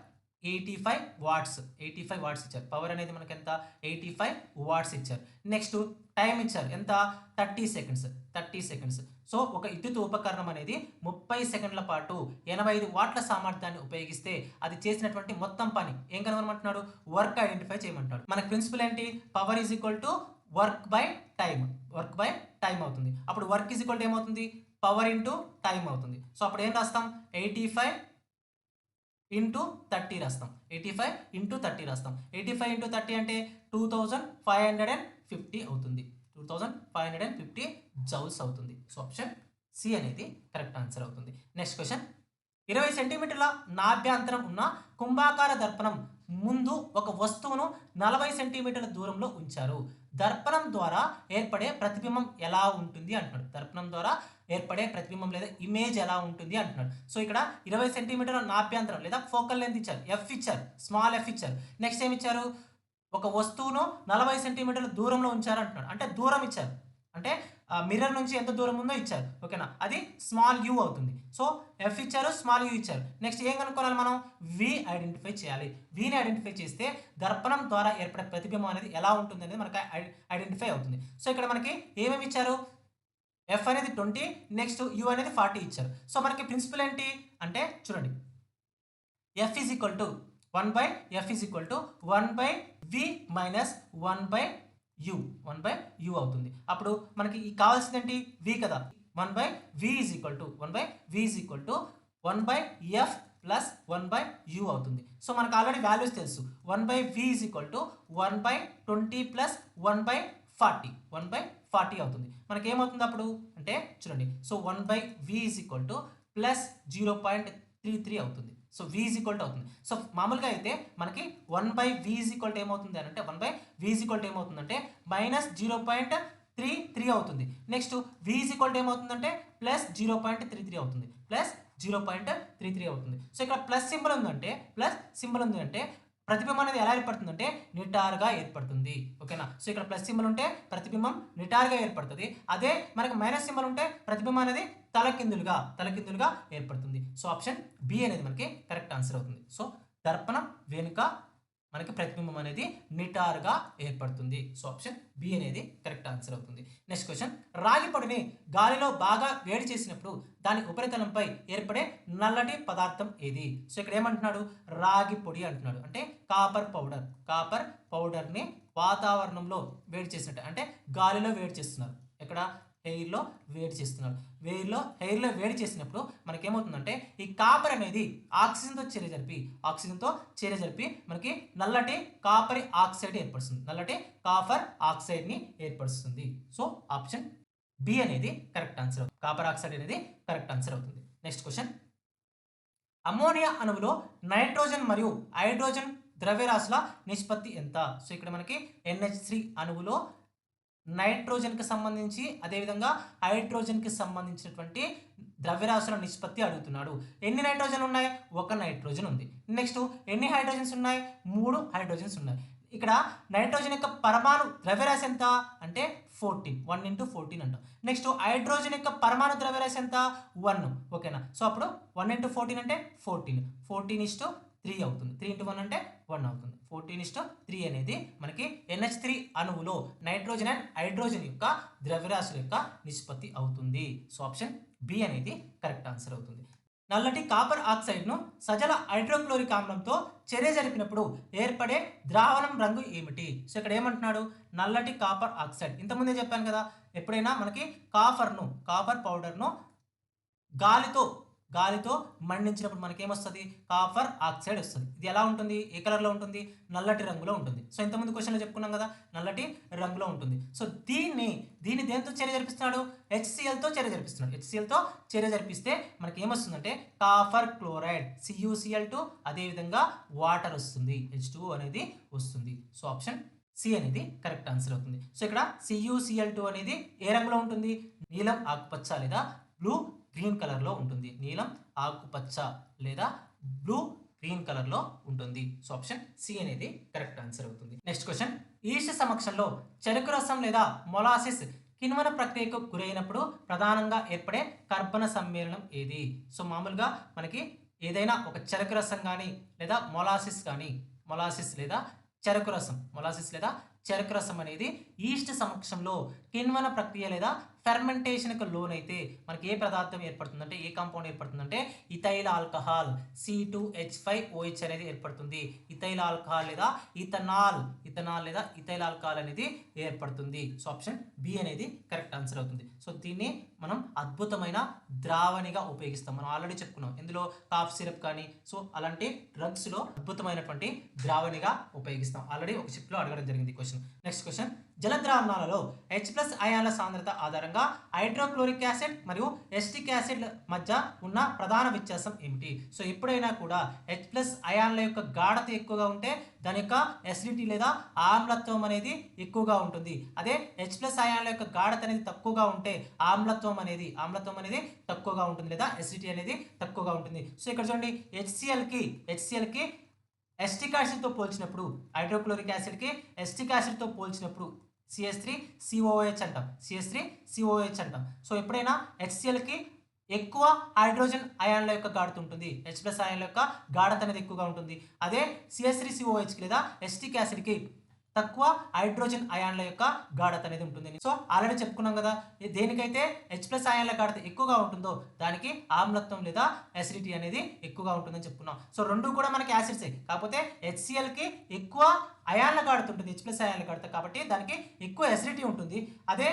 85 వాట్స్, 85 వాట్స్ ఇచ్చారు. పవర్ అనేది మనకి ఎంత? 85 వాట్స్ ఇచ్చారు. నెక్స్ట్ టైం ఇచ్చారు ఎంత? 30 సెకండ్స్, 30 సెకండ్స్. సో ఒక విద్యుత్ ఉపకరణం అనేది 30 సెకండ్ల పాటు 85 వాట్ల సామర్థ్యాన్ని ఉపయోగిస్తే అది చేసినటువంటి మొత్తం పని ఏం కనుగొనమంటున్నాడు? Work identify చేయమంటాడు. మనకి ప్రిన్సిపల్ ఏంటి? Power is equal to work by time, work by time అవుతుంది. అప్పుడు వర్క్ ఈజ్ ఈక్వల్ టు ఏమవుతుంది? పవర్ ఇంటూ టైం అవుతుంది. సో అప్పుడు ఏం రాస్తాం? 85 ఇంటూ 30 రాస్తాం. 85 ఇంటూ 30 రాస్తాం. 85 ఇంటూ 30 అంటే 2550 అవుతుంది. 2550 జౌల్స్ అవుతుంది. సో ఆప్షన్ సి అనేది కరెక్ట్ ఆన్సర్ అవుతుంది. నెక్స్ట్ క్వశ్చన్, 20 సెంటీమీటర్ల నాభ్యంతరం ఉన్న కుంభాకార దర్పణం ముందు ఒక వస్తువును 40 సెంటీమీటర్ల దూరంలో ఉంచారు. దర్పణం ద్వారా ఏర్పడే ప్రతిబింబం ఎలా ఉంటుంది అంటున్నాడు. దర్పణం ద్వారా ఏర్పడే ప్రతిబింబం లేదా ఇమేజ్ ఎలా ఉంటుంది అంటున్నాడు. సో ఇక్కడ 20 సెంటీమీటర్ల నాభ్యంతరం లేదా ఫోకల్ లెంత్ ఇచ్చారు, ఎఫ్ ఇచ్చారు, స్మాల్ ఎఫ్ ఇచ్చారు. నెక్స్ట్ ఏమి ఇచ్చారు? ఒక వస్తువును 40 సెంటీమీటర్ల దూరంలో ఉంచారు అంటున్నాడు. అంటే దూరం ఇచ్చారు, అంటే మిర్రర్ నుంచి ఎంత దూరం ఉందో ఇచ్చారు, ఓకేనా. అది స్మాల్ యూ అవుతుంది. సో ఎఫ్ ఇచ్చారు, స్మాల్ యూ ఇచ్చారు. నెక్స్ట్ ఏం కనుక్కోవాలి మనం? వి ఐడెంటిఫై చేయాలి. విని ఐడెంటిఫై చేస్తే దర్పణం ద్వారా ఏర్పడే ప్రతిబింబం అనేది ఎలా ఉంటుంది అనేది మనకి ఐడెంటిఫై అవుతుంది. సో ఇక్కడ మనకి ఏమేమి ఇచ్చారు? ఎఫ్ అనేది 20, నెక్స్ట్ యూ అనేది 40 ఇచ్చారు. సో మనకి ప్రిన్సిపల్ ఏంటి అంటే చూడండి, F is equal to 1/f is equal to 1/v minus 1/u అవుతుంది. అప్పుడు మనకి కావాల్సింది ఏంటి? v కదా. 1/v is equal to 1/f plus 1/u అవుతుంది. సో మనకు ఆల్రెడీ వాల్యూస్ తెలుసు. 1/v is equal to 1/20 plus 1/40, 1/40 అవుతుంది. మనకి ఏమవుతుంది అప్పుడు అంటే చూడండి, so 1/v is equal to plus 0.33 అవుతుంది. So v is equal to అవుతుంది. సో మామూలుగా అయితే మనకి 1/v ఈజ్ ఈక్వల్ టు ఏమవుతుంది అని అంటే 1/v ఈజ్ ఈక్వల్ టు ఏమవుతుందంటే మైనస్ 0.33 అవుతుంది. Next v is equal to ఏమవుతుందంటే ప్లస్ 0.33 అవుతుంది, ప్లస్ 0.33 అవుతుంది. సో ఇక్కడ ప్లస్ సింబల్ ఉందంటే, ప్లస్ సింబల్ ఉంది అంటే ప్రతిబింబం అనేది ఎలా ఏర్పడుతుందంటే నిటారుగా ఏర్పడుతుంది, ఓకేనా. సో ఇక్కడ ప్లస్ సింబల్ ఉంటే ప్రతిబింబం నిటారుగా ఏర్పడుతుంది. అదే మనకి మైనస్ సింబల్ ఉంటే ప్రతిబింబం అనేది తలకిందులుగా ఏర్పడుతుంది. సో ఆప్షన్ బి అనేది మనకి కరెక్ట్ ఆన్సర్ అవుతుంది. సో దర్పణం వెనుక మనకి ప్రతిబింబం అనేది నిటారుగా ఏర్పడుతుంది. సో ఆప్షన్ బి అనేది కరెక్ట్ ఆన్సర్ అవుతుంది. నెక్స్ట్ క్వశ్చన్, రాగి పొడిని గాలిలో బాగా వేడి చేసినప్పుడు దాని ఉపరితలంపై ఏర్పడే నల్లటి పదార్థం ఏది? సో ఇక్కడ ఏమంటున్నాడు? రాగి పొడి అంటున్నాడు. అంటే కాపర్ పౌడర్ని వాతావరణంలో వేడి చేసినట్టు, అంటే గాలిలో వేడి చేస్తున్నారు. ఎక్కడ? హెయిర్లో వేడి చేస్తున్నారు. హెయిర్లో వేడి చేసినప్పుడు మనకేమవుతుందంటే ఈ కాపర్ అనేది ఆక్సిజన్తో చర్య జరిపి మనకి నల్లటి కాపర్ ఆక్సైడ్ ఏర్పడుతుంది. నల్లటి కాపర్ ఆక్సైడ్ని ఏర్పరుస్తుంది. సో ఆప్షన్ బి అనేది కరెక్ట్ ఆన్సర్ అవుతుంది. కాపర్ ఆక్సైడ్ అనేది కరెక్ట్ ఆన్సర్ అవుతుంది. నెక్స్ట్ క్వశ్చన్, అమ్మోనియా అణువులో నైట్రోజన్ మరియు హైడ్రోజన్ ద్రవ్యరాశుల నిష్పత్తి ఎంత? సో ఇక్కడ మనకి NH3 అణువులో నైట్రోజన్కి సంబంధించి అదేవిధంగా హైడ్రోజన్కి సంబంధించినటువంటి ద్రవ్యరాశుల నిష్పత్తి అడుగుతున్నాడు. ఎన్ని నైట్రోజన్ ఉన్నాయి? ఒక నైట్రోజన్ ఉంది. నెక్స్ట్ ఎన్ని హైడ్రోజన్స్ ఉన్నాయి? 3 హైడ్రోజన్స్ ఉన్నాయి. ఇక్కడ నైట్రోజన్ యొక్క పరమాణు ద్రవ్యరాశి ఎంత అంటే 14, 1 × 14 అంటాం. నెక్స్ట్ హైడ్రోజన్ యొక్క పరమాణు ద్రవ్యరాశి ఎంత? 1. ఓకేనా? సో అప్పుడు 1 × 14 అంటే 14, 14:3 అవుతుంది. 3 × 1 అంటే 1 అవుతుంది. 14:3 అనేది మనకి NH3 అణువులో నైట్రోజన్ అండ్ హైడ్రోజన్ యొక్క ద్రవ్యరాశుల యొక్క నిష్పత్తి అవుతుంది. సో ఆప్షన్ బి అనేది కరెక్ట్ ఆన్సర్ అవుతుంది. నల్లటి కాపర్ ఆక్సైడ్ను సజల హైడ్రోక్లోరిక్ ఆమ్లంతో చర్య జరిపినప్పుడు ఏర్పడే ద్రావణం రంగు ఏమిటి? సో ఇక్కడ ఏమంటున్నాడు? నల్లటి కాపర్ ఆక్సైడ్. ఇంతకుముందే చెప్పాను కదా, ఎప్పుడైనా మనకి కాపర్ పౌడర్ను గాలితో మండించినప్పుడు మనకి ఏమొస్తుంది? కాపర్ ఆక్సైడ్ వస్తుంది. ఇది ఎలా ఉంటుంది? ఏ కలర్లో ఉంటుంది? నల్లటి రంగులో ఉంటుంది. సో ఇంతకుముందు క్వశ్చన్లో చెప్పుకున్నాం కదా, నల్లటి రంగులో ఉంటుంది. సో దీన్ని దేంతో చర్య జరిపిస్తున్నాడు? HClతో చర్య జరిపిస్తున్నాడు. HClతో చర్య జరిపిస్తే మనకి ఏమొస్తుందంటే కాపర్ క్లోరైడ్ CuCl2, అదేవిధంగా వాటర్ వస్తుంది, H2O అనేది వస్తుంది. సో ఆప్షన్ సి అనేది కరెక్ట్ ఆన్సర్ అవుతుంది. సో ఇక్కడ CuCl2 అనేది ఏ రంగులో ఉంటుంది? నీలం ఆకుపచ్చ లేదా బ్లూ గ్రీన్ కలర్లో ఉంటుంది. నీలం ఆకుపచ్చ లేదా బ్లూ గ్రీన్ కలర్లో ఉంటుంది. సో ఆప్షన్ సి అనేది కరెక్ట్ ఆన్సర్ అవుతుంది. నెక్స్ట్ క్వశ్చన్, ఈస్ట్ సమక్షంలో చెరుకు రసం లేదా మొలాసిస్ కిణ్వన ప్రక్రియకు గురైనప్పుడు ప్రధానంగా ఏర్పడే కర్బన సమ్మేళనం ఏది? సో మామూలుగా మనకి ఏదైనా ఒక చెరుకు రసం కానీ లేదా మొలాసిస్ లేదా చెరుకు రసం అనేది ఈస్ట్ సమక్షంలో కిణ్వన ప్రక్రియ లేదా ఫెర్మెంటేషన్కు లోనైతే మనకి ఏ పదార్థం ఏర్పడుతుందంటే, ఏ కాంపౌండ్ ఏర్పడుతుందంటే ఇథైల్ ఆల్కహాల్ C2H5OH అనేది ఏర్పడుతుంది. ఇథైల్ ఆల్కహాల్ లేదా ఇథనాల్ లేదా ఇథైల్ ఆల్కహాల్ అనేది ఏర్పడుతుంది. సో ఆప్షన్ బి అనేది కరెక్ట్ ఆన్సర్ అవుతుంది. సో దీన్ని మనం అద్భుతమైన ద్రావణిగా ఉపయోగిస్తాం. మనం ఆల్రెడీ చెప్పుకున్నాం ఇందులో కాఫ్ సిరప్ కానీ, సో అలాంటి డ్రగ్స్లో అద్భుతమైనటువంటి ద్రావణిగా ఉపయోగిస్తాం. ఆల్రెడీ ఒక షిప్లో అడగడం జరిగింది క్వశ్చన్. నెక్స్ట్ క్వశ్చన్, జలద్రావణాలలో H+ అయాన్ల సాంద్రత ఆధారంగా హైడ్రోక్లోరిక్ యాసిడ్ మరియు ఎస్టిక్ యాసిడ్ మధ్య ఉన్న ప్రధాన వ్యత్యాసం ఏమిటి? సో ఎప్పుడైనా కూడా H+ అయాన్ల యొక్క గాఢత ఎక్కువగా ఉంటే దాని యొక్క ఎసిడిటీ లేదా ఆమ్లత్వం అనేది ఎక్కువగా ఉంటుంది. అదే H+ అయాన్ల యొక్క గాఢత అనేది తక్కువగా ఉంటే ఆమ్లత్వం అనేది తక్కువగా ఉంటుంది లేదా ఎసిడిటీ అనేది తక్కువగా ఉంటుంది. సో ఇక్కడ చూడండి, HClకి ఎస్టిక్ యాసిడ్తో పోల్చినప్పుడు, హైడ్రోక్లోరిక్ యాసిడ్కి ఎస్టిక్ యాసిడ్తో పోల్చినప్పుడు CH3COOH అంటాం. సో ఎప్పుడైనా HClకి ఎక్కువ హైడ్రోజన్ అయాన్ల యొక్క గాఢత ఉంటుంది, H+ అయాన్ల యొక్క గాఢత అనేది ఎక్కువగా ఉంటుంది. అదే CH3COOHకి లేదా ఎస్టిక్ యాసిడ్కి తక్కువ హైడ్రోజన్ అయాన్ల యొక్క గాఢత అనేది ఉంటుంది. సో ఆల్రెడీ చెప్పుకున్నాం కదా, దేనికైతే H+ అయాన్ల గాఢత ఎక్కువగా ఉంటుందో దానికి ఆమ్లత్వం లేదా అసిడిటీ అనేది ఎక్కువగా ఉంటుందని చెప్పుకున్నాం. సో రెండు కూడా మనకి యాసిడ్సే, కాకపోతే HClకి ఎక్కువ అయాన్ల గాఢత ఉంటుంది, H+ అయాన్ల గాఢత, కాబట్టి దానికి ఎక్కువ అసిడిటీ ఉంటుంది. అదే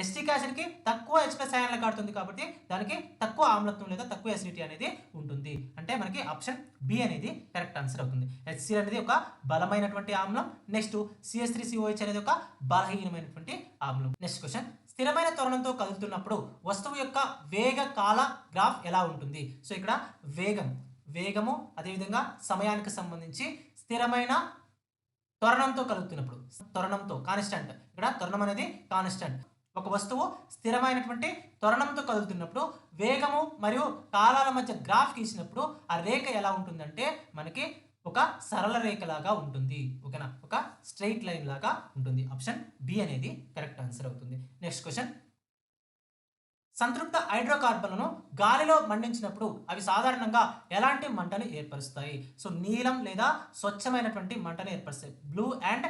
ఎస్టిక్ యాసిడ్కి తక్కువ H+ అయాన్ల గాఢత ఉంది కాబట్టి దానికి తక్కువ ఆమ్లత్వం లేదా తక్కువ అసిడిటీ అనేది ఉంటుంది. అంటే మనకి ఆప్షన్ బి అనేది కరెక్ట్ ఆన్సర్ అవుతుంది. HCl అనేది ఒక బలమైనటువంటి ఆమ్లం. నెక్స్ట్ CH3COH అనేది ఒక బలహీనమైనటువంటి ఆమ్లం. నెక్స్ట్ క్వశ్చన్, స్థిరమైన త్వరణంతో కదులుతున్నప్పుడు వస్తువు యొక్క వేగ కాల గ్రాఫ్ ఎలా ఉంటుంది? సో ఇక్కడ వేగము అదేవిధంగా సమయానికి సంబంధించి స్థిరమైన త్వరణంతో కలుగుతున్నప్పుడు, కాన్స్టెంట్, ఇక్కడ త్వరణం అనేది కాన్స్టెంట్. ఒక వస్తువు స్థిరమైనటువంటి త్వరణంతో కదులుతున్నప్పుడు వేగము మరియు కాలాల మధ్య గ్రాఫ్ గీసినప్పుడు ఆ రేఖ ఎలా ఉంటుందంటే మనకి ఒక సరళ రేఖ లాగా ఉంటుంది. ఓకేనా? ఒక స్ట్రైట్ లైన్ లాగా ఉంటుంది. ఆప్షన్ బి అనేది కరెక్ట్ ఆన్సర్ అవుతుంది. నెక్స్ట్ క్వశ్చన్, సంతృప్త హైడ్రోకార్బన్లను గాలిలో మండించినప్పుడు అవి సాధారణంగా ఎలాంటి మంటను ఏర్పరుస్తాయి? సో నీలం లేదా స్వచ్ఛమైనటువంటి మంటను ఏర్పరుస్తాయి, బ్లూ అండ్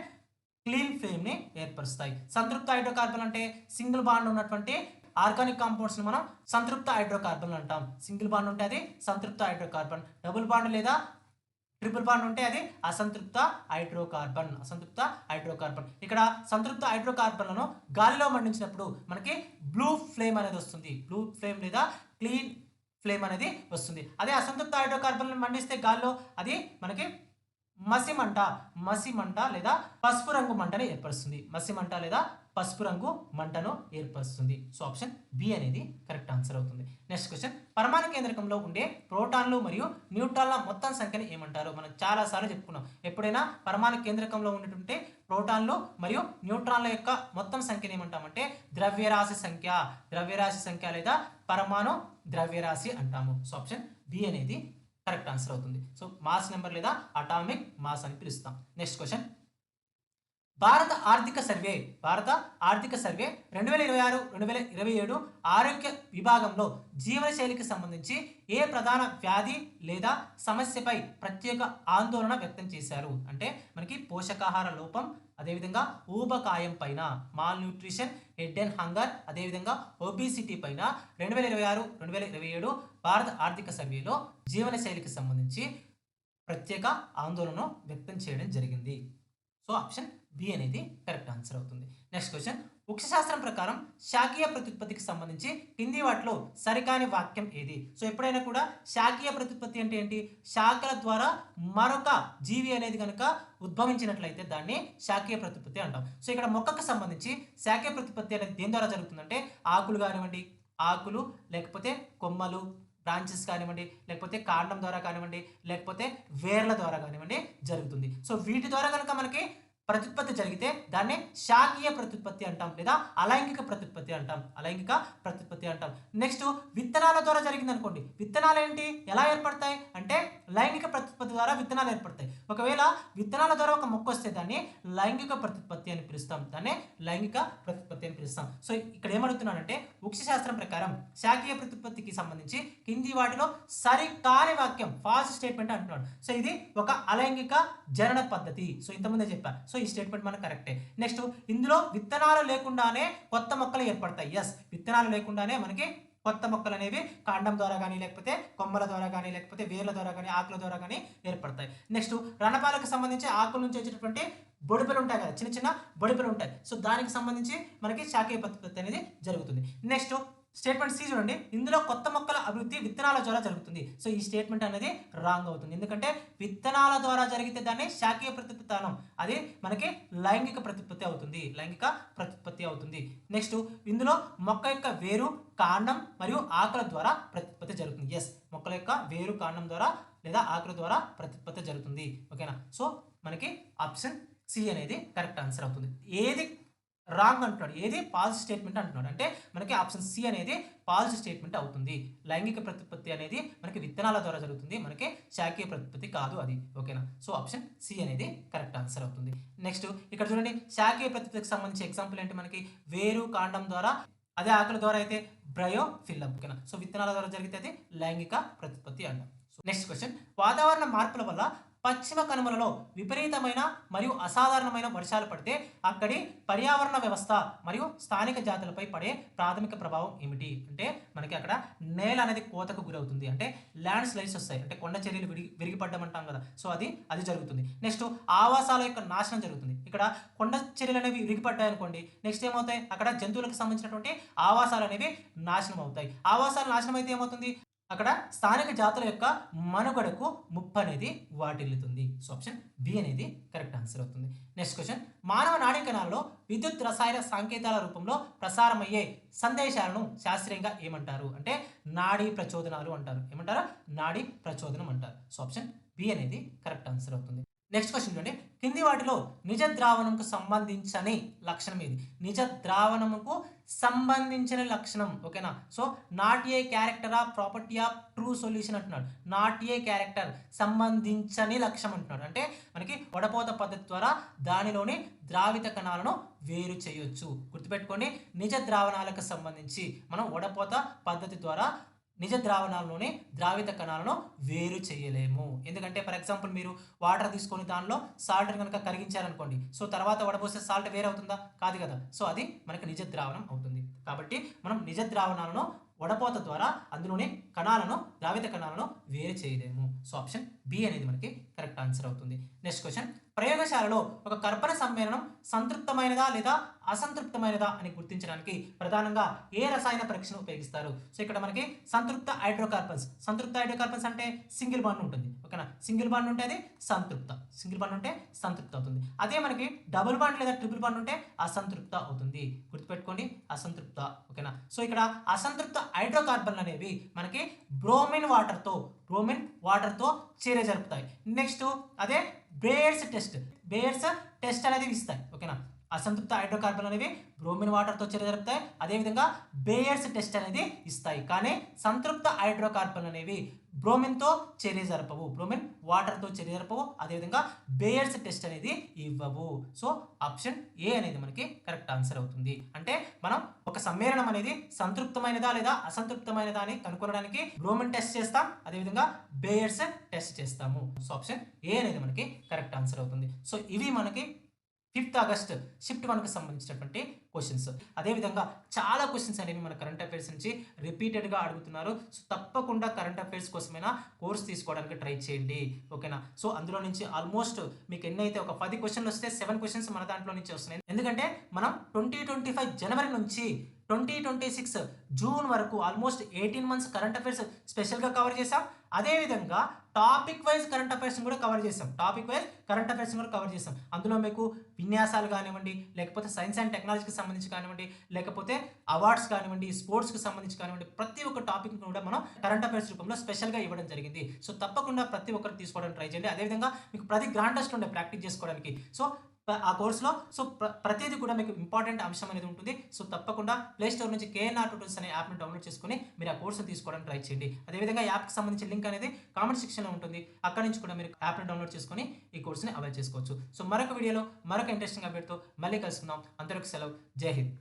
క్లీన్ ఫ్లేమ్ ని ఏర్పరుస్తాయి. సంతృప్త హైడ్రోకార్బన్ అంటే సింగిల్ బాండ్ ఉన్నటువంటి ఆర్గానిక్ కాంపౌండ్స్ ని మనం సంతృప్త హైడ్రోకార్బన్లు అంటాం. సింగిల్ బాండ్ ఉంటే అది సంతృప్త హైడ్రోకార్బన్, డబుల్ బాండ్ లేదా ట్రిపుల్ బాండ్ ఉంటే అది అసంతృప్త హైడ్రోకార్బన్. ఇక్కడ సంతృప్త హైడ్రోకార్బన్లను గాలిలో మండించినప్పుడు మనకి బ్లూ ఫ్లేమ్ అనేది వస్తుంది, బ్లూ ఫ్లేమ్ లేదా క్లీన్ ఫ్లేమ్ అనేది వస్తుంది. అదే అసంతృప్త హైడ్రోకార్బన్లను మండిస్తే గాలిలో అది మనకి మసిమంట, మసిమంట లేదా పసుపు రంగు మంటను ఏర్పరుస్తుంది. మసిమంట లేదా పసుపు రంగు మంటను ఏర్పరుస్తుంది. సో ఆప్షన్ బి అనేది కరెక్ట్ ఆన్సర్ అవుతుంది. నెక్స్ట్ క్వశ్చన్, పరమాణు కేంద్రకంలో ఉండే ప్రోటాన్లు మరియు న్యూట్రాన్ల మొత్తం సంఖ్యను ఏమంటారు? మనం చాలా సార్లు చెప్పుకున్నాం. ఎప్పుడైనా పరమాణు కేంద్రకంలో ఉన్నటువంటి ప్రోటాన్లు మరియు న్యూట్రాన్ల యొక్క మొత్తం సంఖ్యను ఏమంటామంటే ద్రవ్యరాశి సంఖ్య, ద్రవ్యరాశి సంఖ్య లేదా పరమాణు ద్రవ్యరాశి అంటాము. సో ఆప్షన్ బి అనేది కరెక్ట్ ఆన్సర్ అవుతుంది. సో మాస్ నెంబర్ లేదా అటామిక్ మాస్ అని పిలుస్తాం. నెక్స్ట్ క్వశ్చన్, భారత ఆర్థిక సర్వే 2026-2027 ఆరోగ్య విభాగంలో జీవనశైలికి సంబంధించి ఏ ప్రధాన వ్యాధి లేదా సమస్యపై ప్రత్యేక ఆందోళన వ్యక్తం చేశారు? అంటే మనకి పోషకాహార లోపం, అదేవిధంగా ఊబకాయం పైన, mall nutrition, head and hunger, అదేవిధంగా ఒబిసిటీ పైన 2026-2027 భారత ఆర్థిక సర్వేలో జీవనశైలికి సంబంధించి ప్రత్యేక ఆందోళన వ్యక్తం చేయడం జరిగింది. సో ఆప్షన్ బి అనేది కరెక్ట్ ఆన్సర్ అవుతుంది. నెక్స్ట్ క్వశ్చన్, వృక్షశాస్త్రం ప్రకారం శాఖీయ ప్రత్యుత్పత్తికి సంబంధించి కింది వాటిలో సరికాని వాక్యం ఏది? సో ఎప్పుడైనా కూడా శాఖీయ ప్రత్యుత్పత్తి అంటే ఏంటి? శాఖల ద్వారా మరొక జీవి అనేది కనుక ఉద్భవించినట్లయితే దాన్ని శాఖీయ ప్రత్యుత్పత్తి అంటాం. సో ఇక్కడ మొక్కకు సంబంధించి శాఖీయ ప్రత్యుత్పత్తి అనేది దేని ద్వారా జరుగుతుందంటే ఆకులు కానివ్వండి, ఆకులు లేకపోతే కొమ్మలు, బ్రాంచెస్ కానివ్వండి, లేకపోతే కాండం ద్వారా కానివ్వండి, లేకపోతే వేర్ల ద్వారా కానివ్వండి జరుగుతుంది. సో వీటి ద్వారా కనుక మనకి ప్రత్యుత్పత్తి జరిగితే దాన్ని శాఖీయ ప్రత్యుత్పత్తి అంటాం లేదా అలైంగిక ప్రత్యుత్పత్తి అంటాం. అలైంగిక ప్రత్యుత్పత్తి అంటాం. నెక్స్ట్ విత్తనాల ద్వారా జరిగింది అనుకోండి. విత్తనాలు ఏంటి, ఎలా ఏర్పడతాయి అంటే లైంగిక ప్రత్యుత్పత్తి ద్వారా విత్తనాలు ఏర్పడతాయి. ఒకవేళ విత్తనాల ద్వారా ఒక మొక్క వస్తే దాన్ని లైంగిక ప్రత్యుత్పత్తి అని పిలుస్తాం. దాన్ని లైంగిక ప్రత్యుత్పత్తి అని పిలుస్తాం. సో ఇక్కడ ఏమడుగుతున్నానంటే వృక్షశాస్త్రం ప్రకారం శాఖీయ ప్రత్యుత్పత్తికి సంబంధించి కింది వాటిలో సరికాని వాక్యం, ఫాల్స్ స్టేట్మెంట్ అంటున్నాడు. సో ఇది ఒక అలైంగిక జనన పద్ధతి. సో ఇంతకుముందే చెప్పా. సో ఈ స్టేట్మెంట్ మనకు కరెక్టే. నెక్స్ట్, ఇందులో విత్తనాలు లేకుండానే కొత్త మొక్కలు ఏర్పడతాయి. ఎస్, విత్తనాలు లేకుండానే మనకి కొత్త మొక్కలు అనేవి కాండం ద్వారా కానీ, లేకపోతే కొమ్మల ద్వారా కానీ, లేకపోతే వేర్ల ద్వారా కానీ, ఆకుల ద్వారా కానీ ఏర్పడతాయి. నెక్స్ట్, రణపాలకు సంబంధించి ఆకుల నుంచి వచ్చేటటువంటి బొడిపెలు ఉంటాయి కదా, చిన్న చిన్న బొడిపెలు ఉంటాయి. సో దానికి సంబంధించి మనకి శాఖీయ ప్రత్యుత్పత్తి అనేది జరుగుతుంది. నెక్స్ట్ స్టేట్మెంట్ సి చూడండి, ఇందులో కొత్త మొక్కల అభివృద్ధి విత్తనాల ద్వారా జరుగుతుంది. సో ఈ స్టేట్మెంట్ అనేది రాంగ్ అవుతుంది. ఎందుకంటే విత్తనాల ద్వారా జరిగితే దాన్ని శాఖీయ ప్రత్యుత్పత్తి అనం, అది మనకి లైంగిక ప్రత్యుత్పత్తి అవుతుంది. లైంగిక ప్రత్యుత్పత్తి అవుతుంది. నెక్స్ట్, ఇందులో మొక్క యొక్క వేరు, కాండం మరియు ఆకుల ద్వారా ప్రత్యుత్పత్తి జరుగుతుంది. ఎస్, మొక్కల యొక్క వేరు, కాండం ద్వారా లేదా ఆకుల ద్వారా ప్రత్యుత్పత్తి జరుగుతుంది. ఓకేనా? సో మనకి ఆప్షన్ సి అనేది కరెక్ట్ ఆన్సర్ అవుతుంది. ఏది రాంగ్ అంటున్నాడు, ఏది ఫాల్స్ స్టేట్మెంట్ అంటున్నాడు అంటే మనకి ఆప్షన్ సి అనేది ఫాల్స్ స్టేట్మెంట్ అవుతుంది. లైంగిక ప్రత్యుత్పత్తి అనేది మనకి విత్తనాల ద్వారా జరుగుతుంది, మనకి శాఖీయ ప్రత్యుత్పత్తి కాదు అది. ఓకేనా? సో ఆప్షన్ సి అనేది కరెక్ట్ ఆన్సర్ అవుతుంది. నెక్స్ట్ ఇక్కడ చూడండి, శాఖీయ ప్రత్యుత్పత్తికి సంబంధించి ఎగ్జాంపుల్ ఏంటి మనకి వేరు, కాండం ద్వారా, అదే ఆకుల ద్వారా అయితే బ్రయోఫిల్లం. ఓకేనా? సో విత్తనాల ద్వారా జరిగితే అది లైంగిక ప్రత్యుత్పత్తి అంటాం. నెక్స్ట్ క్వశ్చన్, వాతావరణ మార్పుల వల్ల పశ్చిమ కనుమలలో విపరీతమైన మరియు అసాధారణమైన వర్షాలు పడితే అక్కడి పర్యావరణ వ్యవస్థ మరియు స్థానిక జాతులపై పడే ప్రాథమిక ప్రభావం ఏమిటి? అంటే మనకి అక్కడ నేల అనేది కోతకు గురవుతుంది. అంటే ల్యాండ్ స్లైడ్స్ వస్తాయి, అంటే కొండ చర్యలు విరిగిపడ్డం అంటాం కదా. సో అది జరుగుతుంది. నెక్స్ట్, ఆవాసాల యొక్క నాశనం జరుగుతుంది. ఇక్కడ కొండ చర్యలు అనేవి విరిగిపడ్డాయి అనుకోండి, నెక్స్ట్ ఏమవుతాయి, అక్కడ జంతువులకు సంబంధించినటువంటి ఆవాసాలు అనేవి నాశనం అవుతాయి. ఆవాసాలు నాశనం అయితే ఏమవుతుంది, అక్కడ స్థానిక జాతుల యొక్క మనుగడకు ముప్పు అనేది వాటిల్లుతుంది. సో ఆప్షన్ బి అనేది కరెక్ట్ ఆన్సర్ అవుతుంది. నెక్స్ట్ క్వశ్చన్, మానవ నాడీ కణాల్లో విద్యుత్ రసాయన సంకేతాల రూపంలో ప్రసారమయ్యే సందేశాలను శాస్త్రీయంగా ఏమంటారు? అంటే నాడీ ప్రచోదనాలు అంటారు. ఏమంటారు? నాడీ ప్రచోదనం అంటారు. సో ఆప్షన్ బి అనేది కరెక్ట్ ఆన్సర్ అవుతుంది. నెక్స్ట్ క్వశ్చన్ చూడండి, కింది వాటిలో నిజ ద్రావణంకు సంబంధించని లక్షణం ఏది? నిజ ద్రావణముకు సంబంధించిన లక్షణం. ఓకేనా? So not a character of property of true solution అంటున్నాడు. నాట్ ఏ క్యారెక్టర్, సంబంధించని లక్ష్యం అంటున్నాడు. అంటే మనకి వడపోత పద్ధతి ద్వారా దానిలోని ద్రావిత కణాలను వేరు చేయొచ్చు. గుర్తుపెట్టుకోండి, నిజ ద్రావణాలకు సంబంధించి మనం వడపోత పద్ధతి ద్వారా నిజ ద్రావణాల్లోనే ద్రావిత కణాలను వేరు చేయలేము. ఎందుకంటే ఫర్ ఎగ్జాంపుల్ మీరు వాటర్ తీసుకొని దానిలో సాల్ట్ కనుక కరిగించారనుకోండి, సో తర్వాత వడపోసే సాల్ట్ వేరవుతుందా? కాదు కదా. సో అది మనకి నిజ ద్రావణం అవుతుంది. కాబట్టి మనం నిజ ద్రావణాలను వడపోత ద్వారా అందులోనే కణాలను, ద్రావిత కణాలను వేరు చేయలేము. సో ఆప్షన్ బి అనేది మనకి కరెక్ట్ ఆన్సర్ అవుతుంది. నెక్స్ట్ క్వశ్చన్, ప్రయోగశాలలో ఒక కర్బన సమ్మేళనం సంతృప్తమైనదా లేదా అసంతృప్తమైనదా అని గుర్తించడానికి ప్రధానంగా ఏ రసాయన పరీక్షను ఉపయోగిస్తారు? సో ఇక్కడ మనకి సంతృప్త హైడ్రోకార్బన్స్ అంటే సింగిల్ బాండ్ ఉంటుంది. ఓకేనా, సింగిల్ బాండ్ ఉంటే అది సింగిల్ బాండ్ ఉంటే సంతృప్త అవుతుంది. అదే మనకి డబుల్ బాండ్ లేదా ట్రిపుల్ బాండ్ ఉంటే అసంతృప్త అవుతుంది. గుర్తుపెట్టుకోండి, అసంతృప్త. ఓకేనా, సో ఇక్కడ అసంతృప్త హైడ్రోకార్బన్లు అనేవి మనకి బ్రోమిన్ వాటర్తో చర్య జరుపుతాయి. నెక్స్ట్ అదే బేయర్స్ టెస్ట్ అనేది ఇస్తాయి. ఓకేనా, అసంతృప్త హైడ్రోకార్బన్ అనేవి బ్రోమిన్ వాటర్తో చర్య జరుపుతాయి. అదేవిధంగా బేయర్స్ టెస్ట్ అనేది ఇస్తాయి. కానీ సంతృప్త హైడ్రోకార్బన్ అనేవి బ్రోమిన్తో చర్య జరపవు, బ్రోమిన్ వాటర్తో చర్య జరపవు. అదేవిధంగా బేయర్స్ టెస్ట్ అనేది ఇవ్వవు. సో ఆప్షన్ ఏ అనేది మనకి కరెక్ట్ ఆన్సర్ అవుతుంది. అంటే మనం ఒక సమ్మేళనం అనేది సంతృప్తమైనదా లేదా అసంతృప్తమైనదా అని కనుక్కోవడానికి బ్రోమిన్ టెస్ట్ చేస్తాం, అదేవిధంగా బేయర్స్ టెస్ట్ చేస్తాము. సో ఆప్షన్ ఏ అనేది మనకి కరెక్ట్ ఆన్సర్ అవుతుంది. సో ఇవి మనకి 5th ఆగస్ట్ షిఫ్ట్ 1కి సంబంధించినటువంటి క్వశ్చన్స్. అదేవిధంగా చాలా క్వశ్చన్స్ అనేవి మన కరెంట్ అఫైర్స్ నుంచి రిపీటెడ్గా అడుగుతున్నారు. సో తప్పకుండా కరెంట్ అఫైర్స్ కోసమైనా కోర్స్ తీసుకోవడానికి ట్రై చేయండి. ఓకేనా, సో అందులో నుంచి ఆల్మోస్ట్ మీకు ఎన్నైతే ఒక 10 క్వశ్చన్లు వస్తే 7 క్వశ్చన్స్ మన దాంట్లో నుంచి వస్తున్నాయి. ఎందుకంటే మనం 2025 జనవరి నుంచి 2026 జూన్ వరకు ఆల్మోస్ట్ 18 మంత్స్ కరెంట్ అఫైర్స్ స్పెషల్గా కవర్ చేసాం. అదేవిధంగా టాపిక్ వైజ్ కరెంట్ అఫైర్స్ కూడా కవర్ చేసాం. అందులో మీకు విన్యాసాలు కానివ్వండి, లేకపోతే సైన్స్ అండ్ టెక్నాలజీకి సంబంధించి కానివ్వండి, లేకపోతే అవార్డ్స్ కానివ్వండి, స్పోర్ట్స్కి సంబంధించి కానివ్వండి, ప్రతి ఒక్క టాపిక్ కూడా మనం కరెంట్ అఫైర్స్ రూపంలో స్పెషల్గా ఇవ్వడం జరిగింది. సో తప్పకుండా ప్రతి ఒక్కరు తీసుకోవడానికి ట్రై చేయండి. అదేవిధంగా మీకు ప్రతి గ్రాండ్ టెస్ట్ ఉండే ప్రాక్టీస్ చేసుకోవడానికి. సో ఆ కోర్సులో సో ప్రతిదీ కూడా మీకు ఇంపార్టెంట్ అంశం అనేది ఉంటుంది. సో తప్పకుండా ప్లే స్టోర్ నుంచి KNR ట్యూటర్స్ అనే యాప్ని డౌన్లోడ్ చేసుకుని మీరు ఆ కోర్సును తీసుకోవడానికి ట్రై చేయండి. అదేవిధంగా యాప్కి సంబంధించిన లింక్ అనేది కామెంట్ సెక్షన్లో ఉంటుంది. అక్కడ నుంచి కూడా మీరు యాప్ని డౌన్లోడ్ చేసుకుని ఈ కోర్సుని అవైల్ చేసుకోవచ్చు. సో మరొక వీడియోలో మరొక ఇంట్రెస్టింగ్ అప్డేట్తో మళ్ళీ కలుసుకుందాం. అందరికీ సెలవు. జై హింద్.